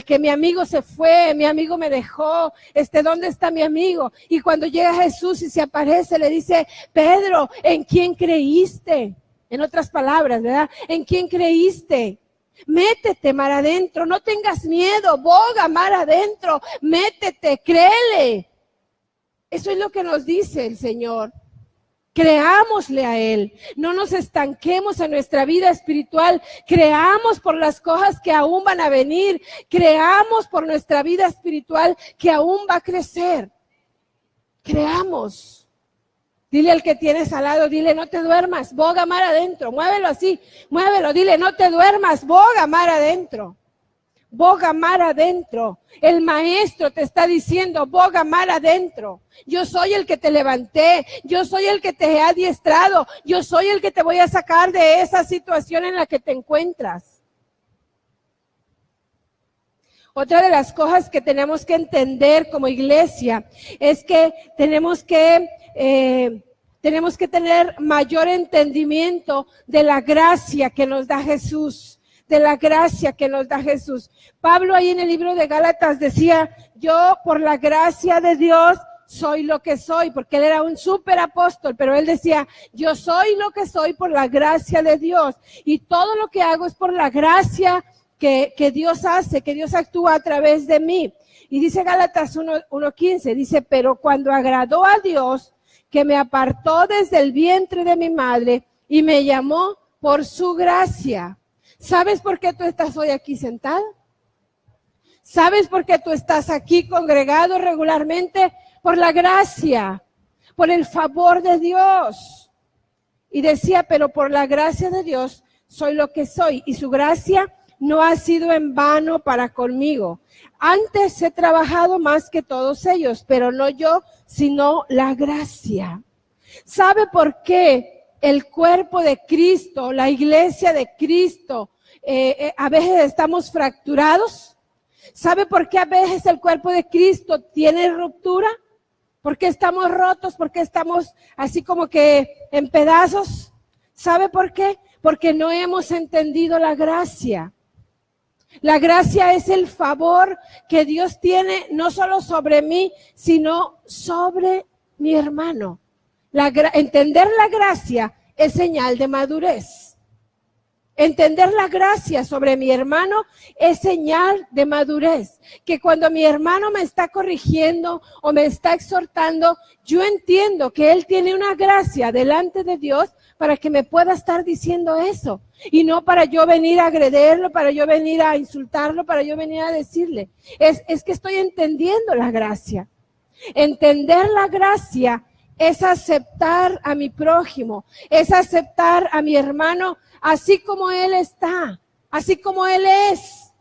que mi amigo se fue, mi amigo me dejó, ¿dónde está mi amigo? Y cuando llega Jesús y se aparece, le dice, Pedro, ¿en quién creíste? En otras palabras, ¿verdad? ¿En quién creíste? Métete mar adentro, no tengas miedo, boga mar adentro, métete, créele. Eso es lo que nos dice el Señor. Creámosle a Él, no nos estanquemos en nuestra vida espiritual, creamos por las cosas que aún van a venir, creamos por nuestra vida espiritual que aún va a crecer, creamos. Dile al que tienes al lado, dile, no te duermas, boga mar adentro, muévelo así, muévelo, dile, no te duermas, boga mar adentro. Boga mar adentro. El maestro te está diciendo, boga mar adentro. Yo soy el que te levanté, yo soy el que te he adiestrado, yo soy el que te voy a sacar de esa situación en la que te encuentras. Otra de las cosas que tenemos que entender como iglesia es que tenemos que tener mayor entendimiento de la gracia que nos da Jesús, de la gracia que nos da Jesús. Pablo ahí en el libro de Gálatas decía, yo por la gracia de Dios soy lo que soy, porque él era un súper apóstol, pero él decía, yo soy lo que soy por la gracia de Dios, y todo lo que hago es por la gracia que Dios hace, que Dios actúa a través de mí. Y dice Gálatas 1:15, dice, pero cuando agradó a Dios, que me apartó desde el vientre de mi madre y me llamó por su gracia. ¿Sabes por qué tú estás hoy aquí sentado? ¿Sabes por qué tú estás aquí congregado regularmente? Por la gracia, por el favor de Dios. Y decía, pero por la gracia de Dios soy lo que soy, y su gracia no ha sido en vano para conmigo. Antes he trabajado más que todos ellos, pero no yo, sino la gracia. ¿Sabe por qué el cuerpo de Cristo, la iglesia de Cristo, a veces estamos fracturados? ¿Sabe por qué a veces el cuerpo de Cristo tiene ruptura? ¿Por qué estamos rotos? ¿Por qué estamos así como que en pedazos? ¿Sabe por qué? Porque no hemos entendido la gracia. La gracia es el favor que Dios tiene no solo sobre mí, sino sobre mi hermano. Entender la gracia es señal de madurez. Entender la gracia sobre mi hermano es señal de madurez. Que cuando mi hermano me está corrigiendo o me está exhortando, yo entiendo que él tiene una gracia delante de Dios para que me pueda estar diciendo eso. Y no para yo venir a agredirlo, para yo venir a insultarlo, para yo venir a decirle. Es que estoy entendiendo la gracia. Entender la gracia es aceptar a mi prójimo, es aceptar a mi hermano así como él está, así como él es.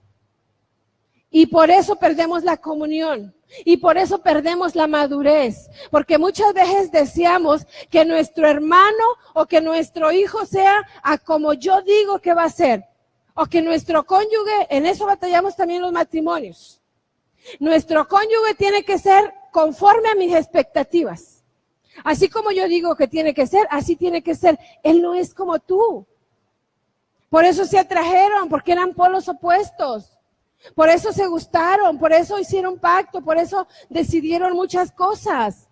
Y por eso perdemos la comunión. Y por eso perdemos la madurez, porque muchas veces deseamos que nuestro hermano o que nuestro hijo sea a como yo digo que va a ser, o que nuestro cónyuge, en eso batallamos también los matrimonios. Nuestro cónyuge tiene que ser conforme a mis expectativas. Así como yo digo que tiene que ser, así tiene que ser. Él no es como tú. Por eso se atrajeron, porque eran polos opuestos. Por eso se gustaron, por eso hicieron pacto, por eso decidieron muchas cosas.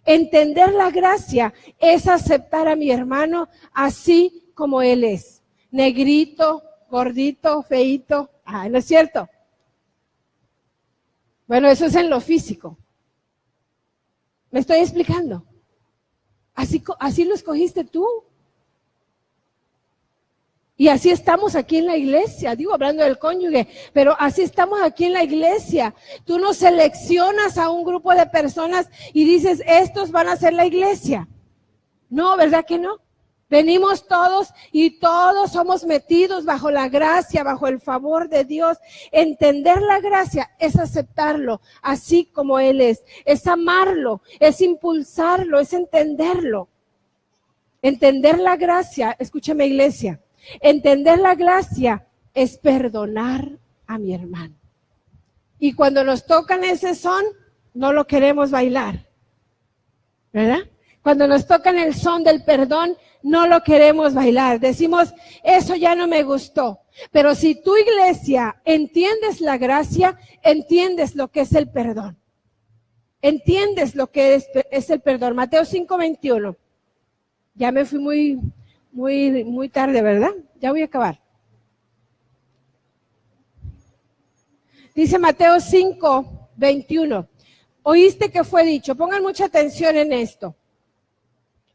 Entender la gracia es aceptar a mi hermano así como él es. Negrito, gordito, feíto. ¿No es cierto? Bueno, eso es en lo físico. ¿Me estoy explicando? Así lo escogiste tú. Y así estamos aquí en la iglesia, digo, hablando del cónyuge, pero así estamos aquí en la iglesia. Tú no seleccionas a un grupo de personas y dices, estos van a ser la iglesia. No, ¿verdad que no? Venimos todos y todos somos metidos bajo la gracia, bajo el favor de Dios. Entender la gracia es aceptarlo así como Él es amarlo, es impulsarlo, es entenderlo. Entender la gracia, escúchame iglesia. Entender la gracia es perdonar a mi hermano. Y cuando nos tocan ese son, no lo queremos bailar, ¿verdad? Cuando nos tocan el son del perdón, no lo queremos bailar. Decimos, eso ya no me gustó. Pero si tu iglesia entiendes la gracia, entiendes lo que es el perdón. Entiendes lo que es el perdón. Mateo 5:21. Ya me fui muy tarde, ¿verdad? Ya voy a acabar. Dice Mateo 5:21. Oíste que fue dicho, pongan mucha atención en esto.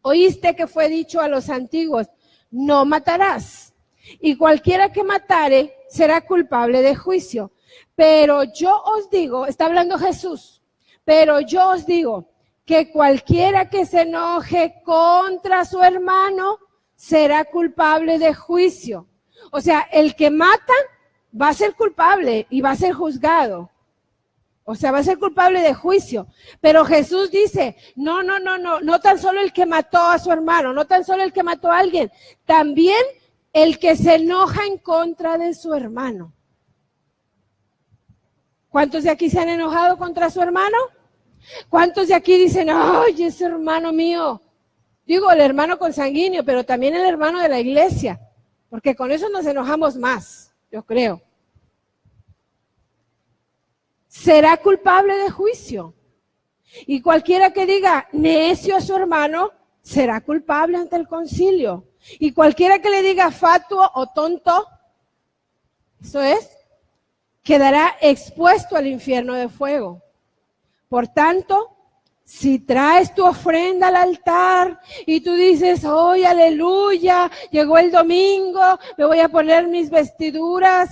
Oíste que fue dicho a los antiguos, no matarás. Y cualquiera que matare será culpable de juicio. Pero yo os digo, está hablando Jesús, pero yo os digo que cualquiera que se enoje contra su hermano será culpable de juicio. O sea, el que mata va a ser culpable y va a ser juzgado. O sea, va a ser culpable de juicio. Pero Jesús dice, no tan solo el que mató a su hermano, no tan solo el que mató a alguien, también el que se enoja en contra de su hermano. ¿Cuántos de aquí se han enojado contra su hermano? ¿Cuántos de aquí dicen, ay, ese hermano mío? Digo, el hermano consanguíneo, pero también el hermano de la iglesia, porque con eso nos enojamos más, yo creo. Será culpable de juicio. Y cualquiera que diga necio a su hermano, será culpable ante el concilio. Y cualquiera que le diga fatuo o tonto, eso es, quedará expuesto al infierno de fuego. Por tanto, si traes tu ofrenda al altar y tú dices, ¡oh, aleluya! Llegó el domingo, me voy a poner mis vestiduras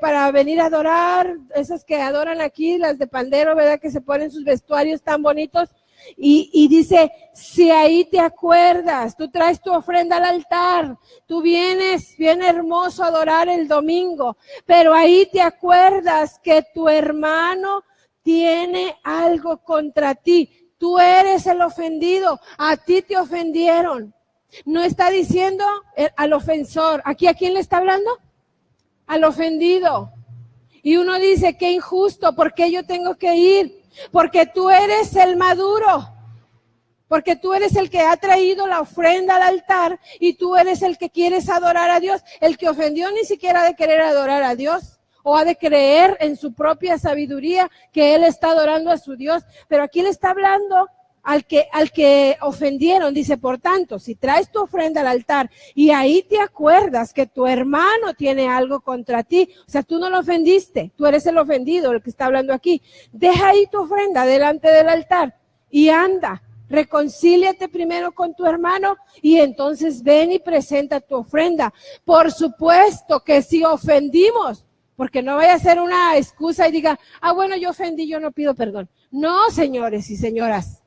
para venir a adorar. Esas que adoran aquí, las de pandero, ¿verdad? Que se ponen sus vestuarios tan bonitos. Y dice, si ahí te acuerdas, tú traes tu ofrenda al altar, tú vienes bien hermoso a adorar el domingo, pero ahí te acuerdas que tu hermano tiene algo contra ti. Tú eres el ofendido, a ti te ofendieron. No está diciendo al ofensor. ¿Aquí a quién le está hablando? Al ofendido. Y uno dice, qué injusto, ¿por qué yo tengo que ir? Porque tú eres el maduro. Porque tú eres el que ha traído la ofrenda al altar y tú eres el que quieres adorar a Dios. El que ofendió ni siquiera ha de querer adorar a Dios. O ha de creer en su propia sabiduría que él está adorando a su Dios. Pero aquí le está hablando al que ofendieron. Dice, por tanto, si traes tu ofrenda al altar y ahí te acuerdas que tu hermano tiene algo contra ti, o sea, tú no lo ofendiste, tú eres el ofendido, el que está hablando aquí. Deja ahí tu ofrenda delante del altar y anda. Reconcíliate primero con tu hermano y entonces ven y presenta tu ofrenda. Por supuesto que si ofendimos, porque no vaya a ser una excusa y diga, bueno, yo ofendí, yo no pido perdón. No, señores y señoras.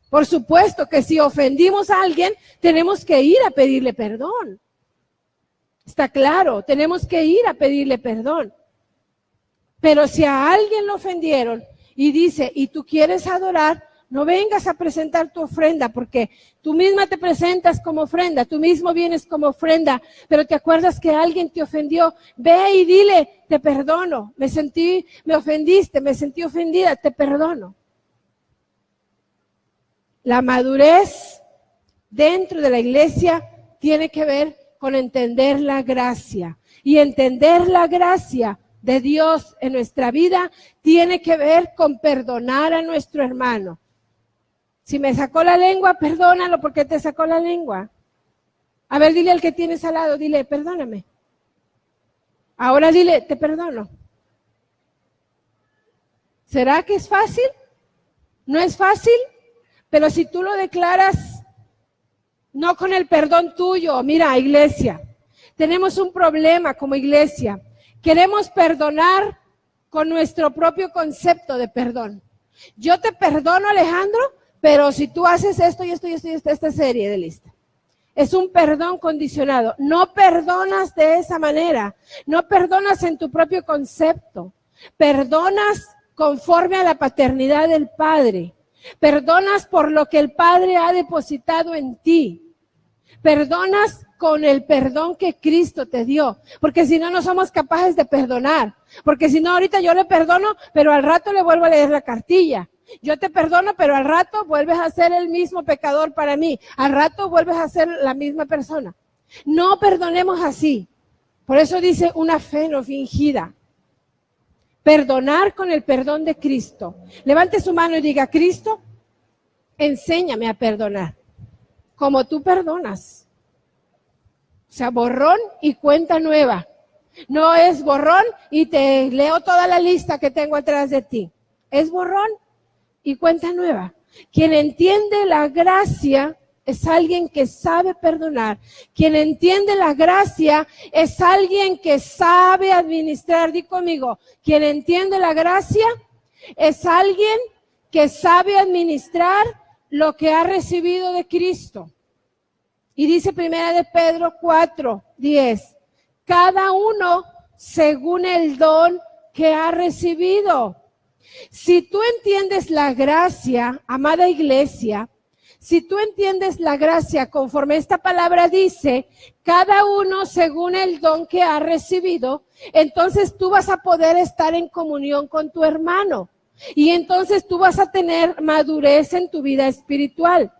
Por supuesto que si ofendimos a alguien, tenemos que ir a pedirle perdón. Está claro, tenemos que ir a pedirle perdón. Pero si a alguien lo ofendieron y dice, y tú quieres adorar, no vengas a presentar tu ofrenda, porque tú misma te presentas como ofrenda, tú mismo vienes como ofrenda, pero te acuerdas que alguien te ofendió, ve y dile, te perdono, me ofendiste, me sentí ofendida, te perdono. La madurez dentro de la iglesia tiene que ver con entender la gracia, y entender la gracia de Dios en nuestra vida tiene que ver con perdonar a nuestro hermano. Si me sacó la lengua, perdónalo porque te sacó la lengua. A ver, dile al que tienes al lado, dile, perdóname. Ahora dile, te perdono. ¿Será que es fácil? No es fácil, pero si tú lo declaras, no con el perdón tuyo. Mira, iglesia, tenemos un problema como iglesia. Queremos perdonar con nuestro propio concepto de perdón. Yo te perdono, Alejandro, pero si tú haces esto y esto y esto y esto, esta serie de lista. Es un perdón condicionado. No perdonas de esa manera. No perdonas en tu propio concepto. Perdonas conforme a la paternidad del Padre. Perdonas por lo que el Padre ha depositado en ti. Perdonas con el perdón que Cristo te dio. Porque si no, no somos capaces de perdonar. Porque si no, ahorita yo le perdono, pero al rato le vuelvo a leer la cartilla. Yo te perdono, pero al rato vuelves a ser el mismo pecador para mí. Al rato vuelves a ser la misma persona. No perdonemos así. Por eso dice una fe no fingida. Perdonar con el perdón de Cristo. Levante su mano y diga, Cristo, enséñame a perdonar. Como tú perdonas. O sea, borrón y cuenta nueva. No es borrón y te leo toda la lista que tengo atrás de ti. Es borrón y cuenta nueva. Quien entiende la gracia es alguien que sabe perdonar. Quien entiende la gracia es alguien que sabe administrar. Di conmigo, quien entiende la gracia es alguien que sabe administrar lo que ha recibido de Cristo. Y dice 1 de Pedro 4:10, cada uno según el don que ha recibido. Si tú entiendes la gracia, amada iglesia, si tú entiendes la gracia conforme esta palabra dice, cada uno según el don que ha recibido, entonces tú vas a poder estar en comunión con tu hermano. Y entonces tú vas a tener madurez en tu vida espiritual.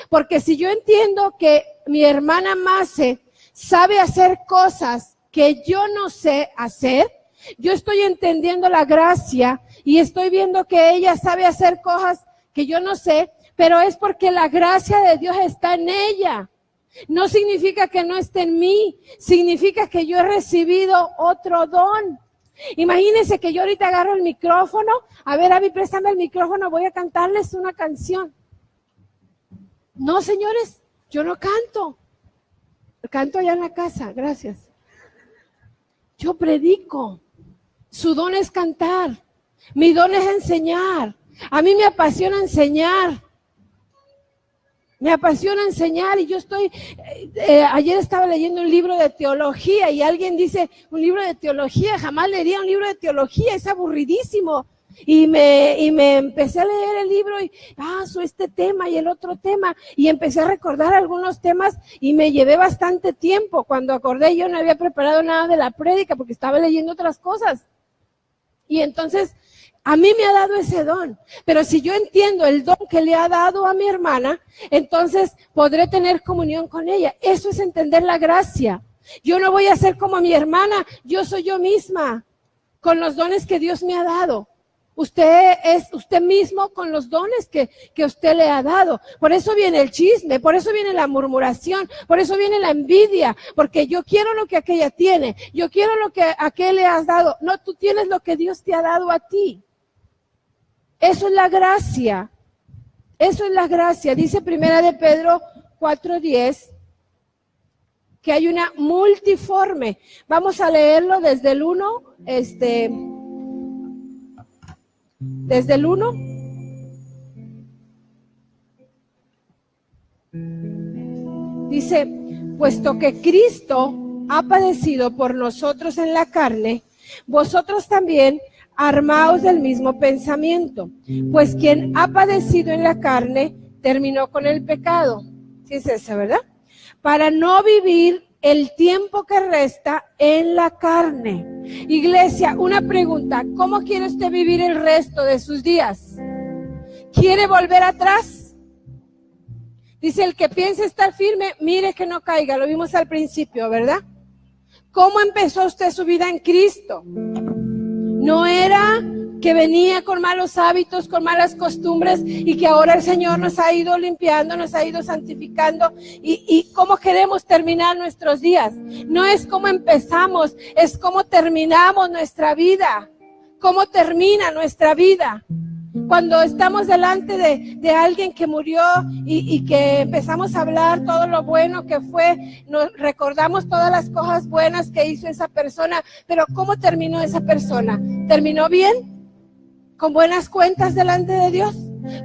Porque si yo entiendo que mi hermana Mase sabe hacer cosas que yo no sé hacer, yo estoy entendiendo la gracia y estoy viendo que ella sabe hacer cosas que yo no sé, pero es porque la gracia de Dios está en ella. No significa que no esté en mí, significa que yo he recibido otro don. Imagínense que yo ahorita agarro el micrófono, a ver, Abby, préstame el micrófono, voy a cantarles una canción. No, señores, yo no canto. Canto allá en la casa, gracias. Yo predico. Su don es cantar. Mi don es enseñar. A mí me apasiona enseñar. Me apasiona enseñar y yo estoy, ayer estaba leyendo un libro de teología y alguien dice, un libro de teología, jamás leería un libro de teología, es aburridísimo. Y me empecé a leer el libro y, este tema y el otro tema, y empecé a recordar algunos temas y me llevé bastante tiempo. Cuando acordé yo no había preparado nada de la prédica porque estaba leyendo otras cosas. Y entonces, a mí me ha dado ese don, pero si yo entiendo el don que le ha dado a mi hermana, entonces podré tener comunión con ella. Eso es entender la gracia. Yo no voy a ser como mi hermana, yo soy yo misma, con los dones que Dios me ha dado. Usted es usted mismo con los dones que usted le ha dado. Por eso viene el chisme, por eso viene la murmuración, por eso viene la envidia, porque yo quiero lo que aquella tiene, yo quiero lo que aquel le has dado. No, tú tienes lo que Dios te ha dado a ti. Eso es la gracia. Eso es la gracia. Dice 1 de Pedro 4:10 que hay una multiforme. Vamos a leerlo desde el 1, desde el 1. Dice, puesto que Cristo ha padecido por nosotros en la carne, vosotros también armaos del mismo pensamiento, pues quien ha padecido en la carne terminó con el pecado. Sí es esa, ¿verdad? Para no vivir el tiempo que resta en la carne. Iglesia, una pregunta, ¿cómo quiere usted vivir el resto de sus días? ¿Quiere volver atrás? Dice, el que piense estar firme, mire que no caiga, lo vimos al principio, ¿verdad? ¿Cómo empezó usted su vida en Cristo? No era que venía con malos hábitos, con malas costumbres y que ahora el Señor nos ha ido limpiando, nos ha ido santificando y cómo queremos terminar nuestros días. No es cómo empezamos, es cómo terminamos nuestra vida, cómo termina nuestra vida. Cuando estamos delante de alguien que murió y que empezamos a hablar todo lo bueno que fue, nos recordamos todas las cosas buenas que hizo esa persona, pero ¿cómo terminó esa persona? ¿Terminó bien? ¿Con buenas cuentas delante de Dios?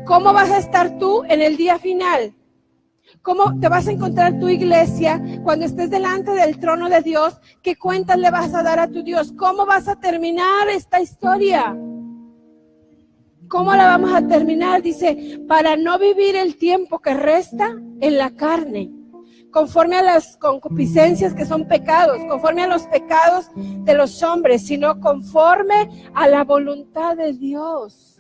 ¿Cómo vas a estar tú en el día final? ¿Cómo te vas a encontrar tu iglesia cuando estés delante del trono de Dios? ¿Qué cuentas le vas a dar a tu Dios? ¿Cómo vas a terminar esta historia? ¿Cómo la vamos a terminar? Dice, para no vivir el tiempo que resta en la carne, conforme a las concupiscencias que son pecados, conforme a los pecados de los hombres, sino conforme a la voluntad de Dios.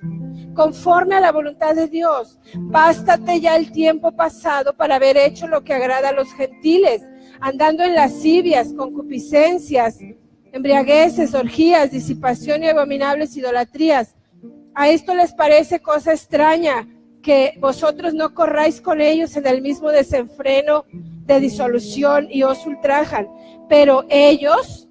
Conforme a la voluntad de Dios. Bástate ya el tiempo pasado para haber hecho lo que agrada a los gentiles, andando en lascivias, concupiscencias, embriagueces, orgías, disipación y abominables idolatrías. A esto les parece cosa extraña que vosotros no corráis con ellos en el mismo desenfreno de disolución y os ultrajan, pero ellos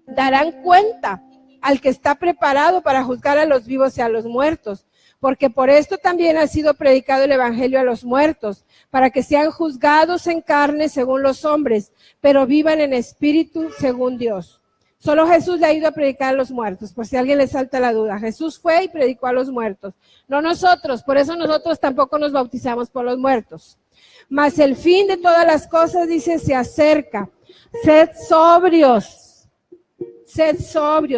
darán cuenta al que está preparado para juzgar a los vivos y a los muertos, porque por esto también ha sido predicado el evangelio a los muertos, para que sean juzgados en carne según los hombres, pero vivan en espíritu según Dios. Solo Jesús le ha ido a predicar a los muertos, por si a alguien le salta la duda. Jesús fue y predicó a los muertos, no nosotros, por eso nosotros tampoco nos bautizamos por los muertos. Mas el fin de todas las cosas, dice, se acerca. Sed sobrios,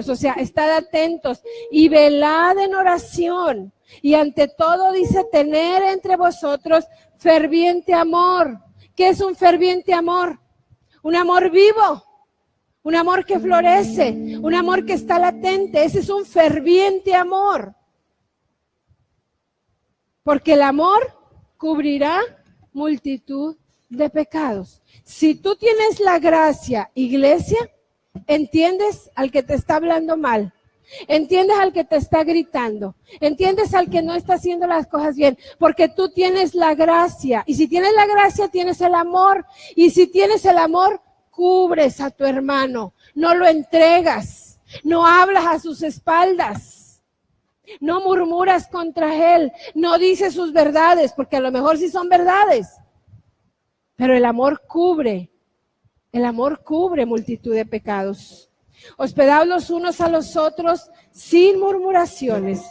o sea, estad atentos y velad en oración. Y ante todo, dice, tener entre vosotros ferviente amor. ¿Qué es un ferviente amor? Un amor vivo, un amor que florece, un amor que está latente. Ese es un ferviente amor. Porque el amor cubrirá multitud de pecados. Si tú tienes la gracia, iglesia, entiendes al que te está hablando mal. Entiendes al que te está gritando, entiendes al que no está haciendo las cosas bien, porque tú tienes la gracia, y si tienes la gracia tienes el amor, y si tienes el amor cubres a tu hermano, no lo entregas, no hablas a sus espaldas, no murmuras contra él, no dices sus verdades, porque a lo mejor sí son verdades, pero el amor cubre multitud de pecados. Hospedaos los unos a los otros sin murmuraciones.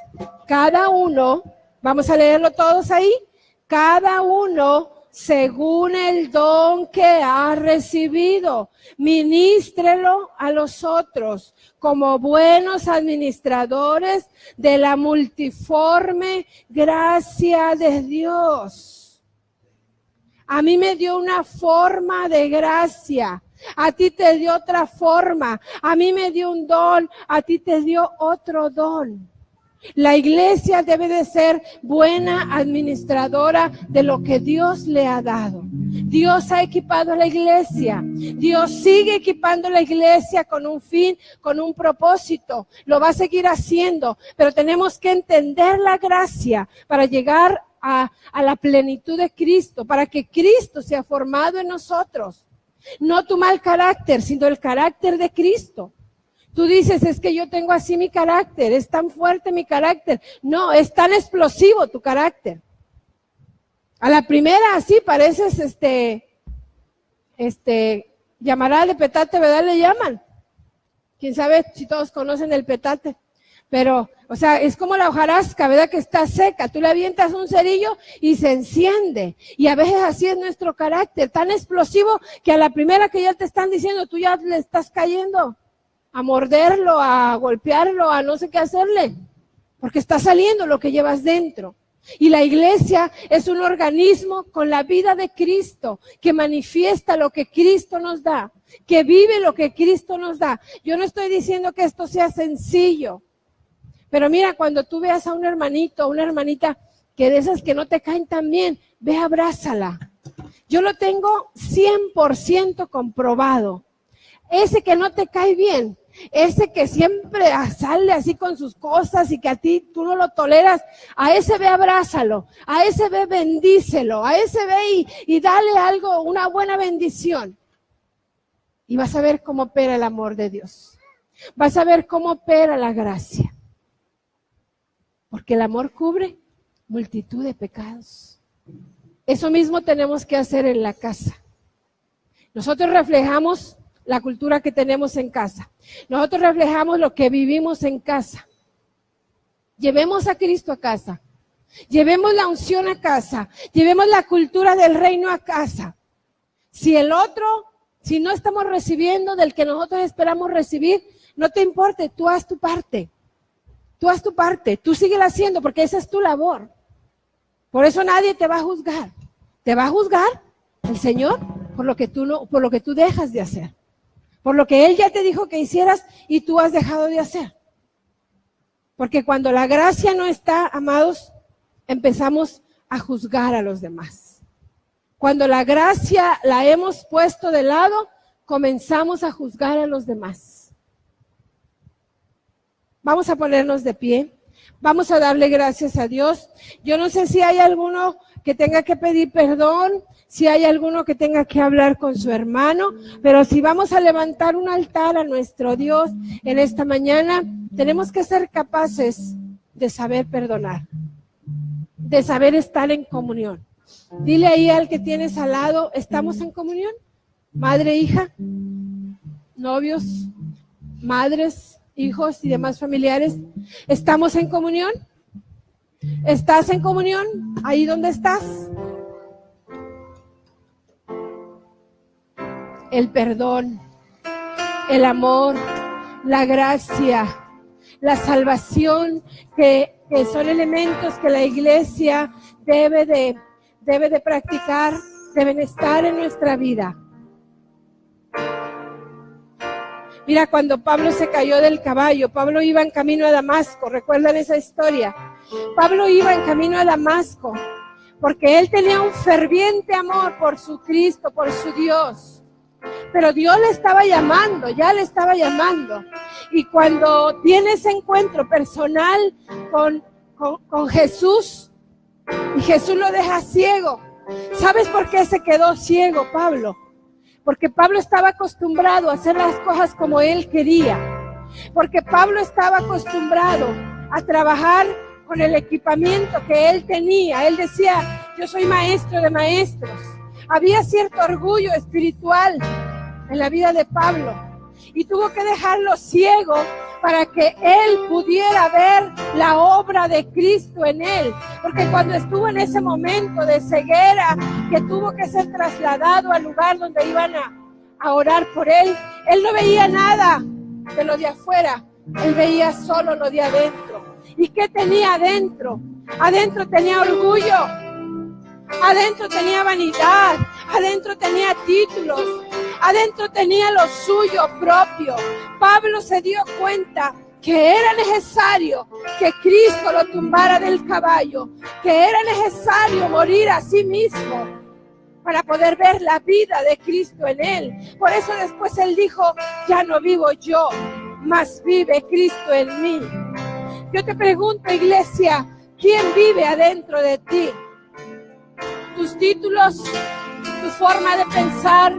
Cada uno, vamos a leerlo todos ahí, cada uno según el don que ha recibido, ministrelo a los otros como buenos administradores de la multiforme gracia de Dios. A mí me dio una forma de gracia. A ti te dio otra forma, a mí me dio un don, a ti te dio otro don. La iglesia debe de ser buena administradora de lo que Dios le ha dado. Dios ha equipado a la iglesia, Dios sigue equipando a la iglesia con un fin, con un propósito, lo va a seguir haciendo, pero tenemos que entender la gracia para llegar a la plenitud de Cristo, para que Cristo sea formado en nosotros. No tu mal carácter, sino el carácter de Cristo. Tú dices, es que yo tengo así mi carácter, es tan fuerte mi carácter. No, es tan explosivo tu carácter. A la primera así pareces llamará de petate, ¿verdad? Le llaman. Quién sabe si todos conocen el petate. Pero, o sea, es como la hojarasca, ¿verdad? Que está seca. Tú le avientas un cerillo y se enciende. Y a veces así es nuestro carácter, tan explosivo que a la primera que ya te están diciendo, tú ya le estás cayendo a morderlo, a golpearlo, a no sé qué hacerle. Porque está saliendo lo que llevas dentro. Y la iglesia es un organismo con la vida de Cristo, que manifiesta lo que Cristo nos da, que vive lo que Cristo nos da. Yo no estoy diciendo que esto sea sencillo. Pero mira, cuando tú veas a un hermanito o una hermanita que de esas que no te caen tan bien, ve, abrázala. Yo lo tengo 100% comprobado. Ese que no te cae bien, ese que siempre sale así con sus cosas y que a ti tú no lo toleras, a ese ve, abrázalo, a ese ve, bendícelo, a ese ve y dale algo, una buena bendición. Y vas a ver cómo opera el amor de Dios. Vas a ver cómo opera la gracia. Porque el amor cubre multitud de pecados. Eso mismo tenemos que hacer en la casa. Nosotros reflejamos la cultura que tenemos en casa. Nosotros reflejamos lo que vivimos en casa. Llevemos a Cristo a casa. Llevemos la unción a casa. Llevemos la cultura del reino a casa. Si no estamos recibiendo del que nosotros esperamos recibir, no te importe, tú haz tu parte. Tú haz tu parte, tú síguela haciendo porque esa es tu labor. Por eso nadie te va a juzgar. Te va a juzgar el Señor por lo que tú dejas de hacer. Por lo que Él ya te dijo que hicieras y tú has dejado de hacer. Porque cuando la gracia no está, amados, empezamos a juzgar a los demás. Cuando la gracia la hemos puesto de lado, comenzamos a juzgar a los demás. Vamos a ponernos de pie. Vamos a darle gracias a Dios. Yo no sé si hay alguno que tenga que pedir perdón, si hay alguno que tenga que hablar con su hermano, pero si vamos a levantar un altar a nuestro Dios en esta mañana, tenemos que ser capaces de saber perdonar, de saber estar en comunión. Dile ahí al que tienes al lado, ¿estamos en comunión? Madre, hija, novios, madres, hijos y demás familiares, ¿estamos en comunión? ¿Estás en comunión ahí donde estás? El perdón, el amor, la gracia, la salvación, que son elementos que la iglesia debe de practicar, deben estar en nuestra vida. Mira, cuando Pablo se cayó del caballo, Pablo iba en camino a Damasco, ¿recuerdan esa historia? Pablo iba en camino a Damasco porque él tenía un ferviente amor por su Cristo, por su Dios. Pero Dios le estaba llamando, ya le estaba llamando. Y cuando tiene ese encuentro personal con Jesús, y Jesús lo deja ciego. ¿Sabes por qué se quedó ciego Pablo? Porque Pablo estaba acostumbrado a hacer las cosas como él quería. Porque Pablo estaba acostumbrado a trabajar con el equipamiento que él tenía. Él decía, yo soy maestro de maestros. Había cierto orgullo espiritual en la vida de Pablo y tuvo que dejarlo ciego para que él pudiera ver la obra de Cristo en él, porque cuando estuvo en ese momento de ceguera, que tuvo que ser trasladado al lugar donde iban a orar por él, él no veía nada de lo de afuera, él veía solo lo de adentro. ¿Y qué tenía adentro? Adentro tenía orgullo, adentro tenía vanidad, adentro tenía títulos, adentro tenía lo suyo propio. Pablo se dio cuenta que era necesario que Cristo lo tumbara del caballo, que era necesario morir a sí mismo para poder ver la vida de Cristo en él. Por eso después él dijo, ya no vivo yo, mas vive Cristo en mí. Yo te pregunto, iglesia, ¿quién vive adentro de ti? ¿Tus títulos? ¿Tu forma de pensar?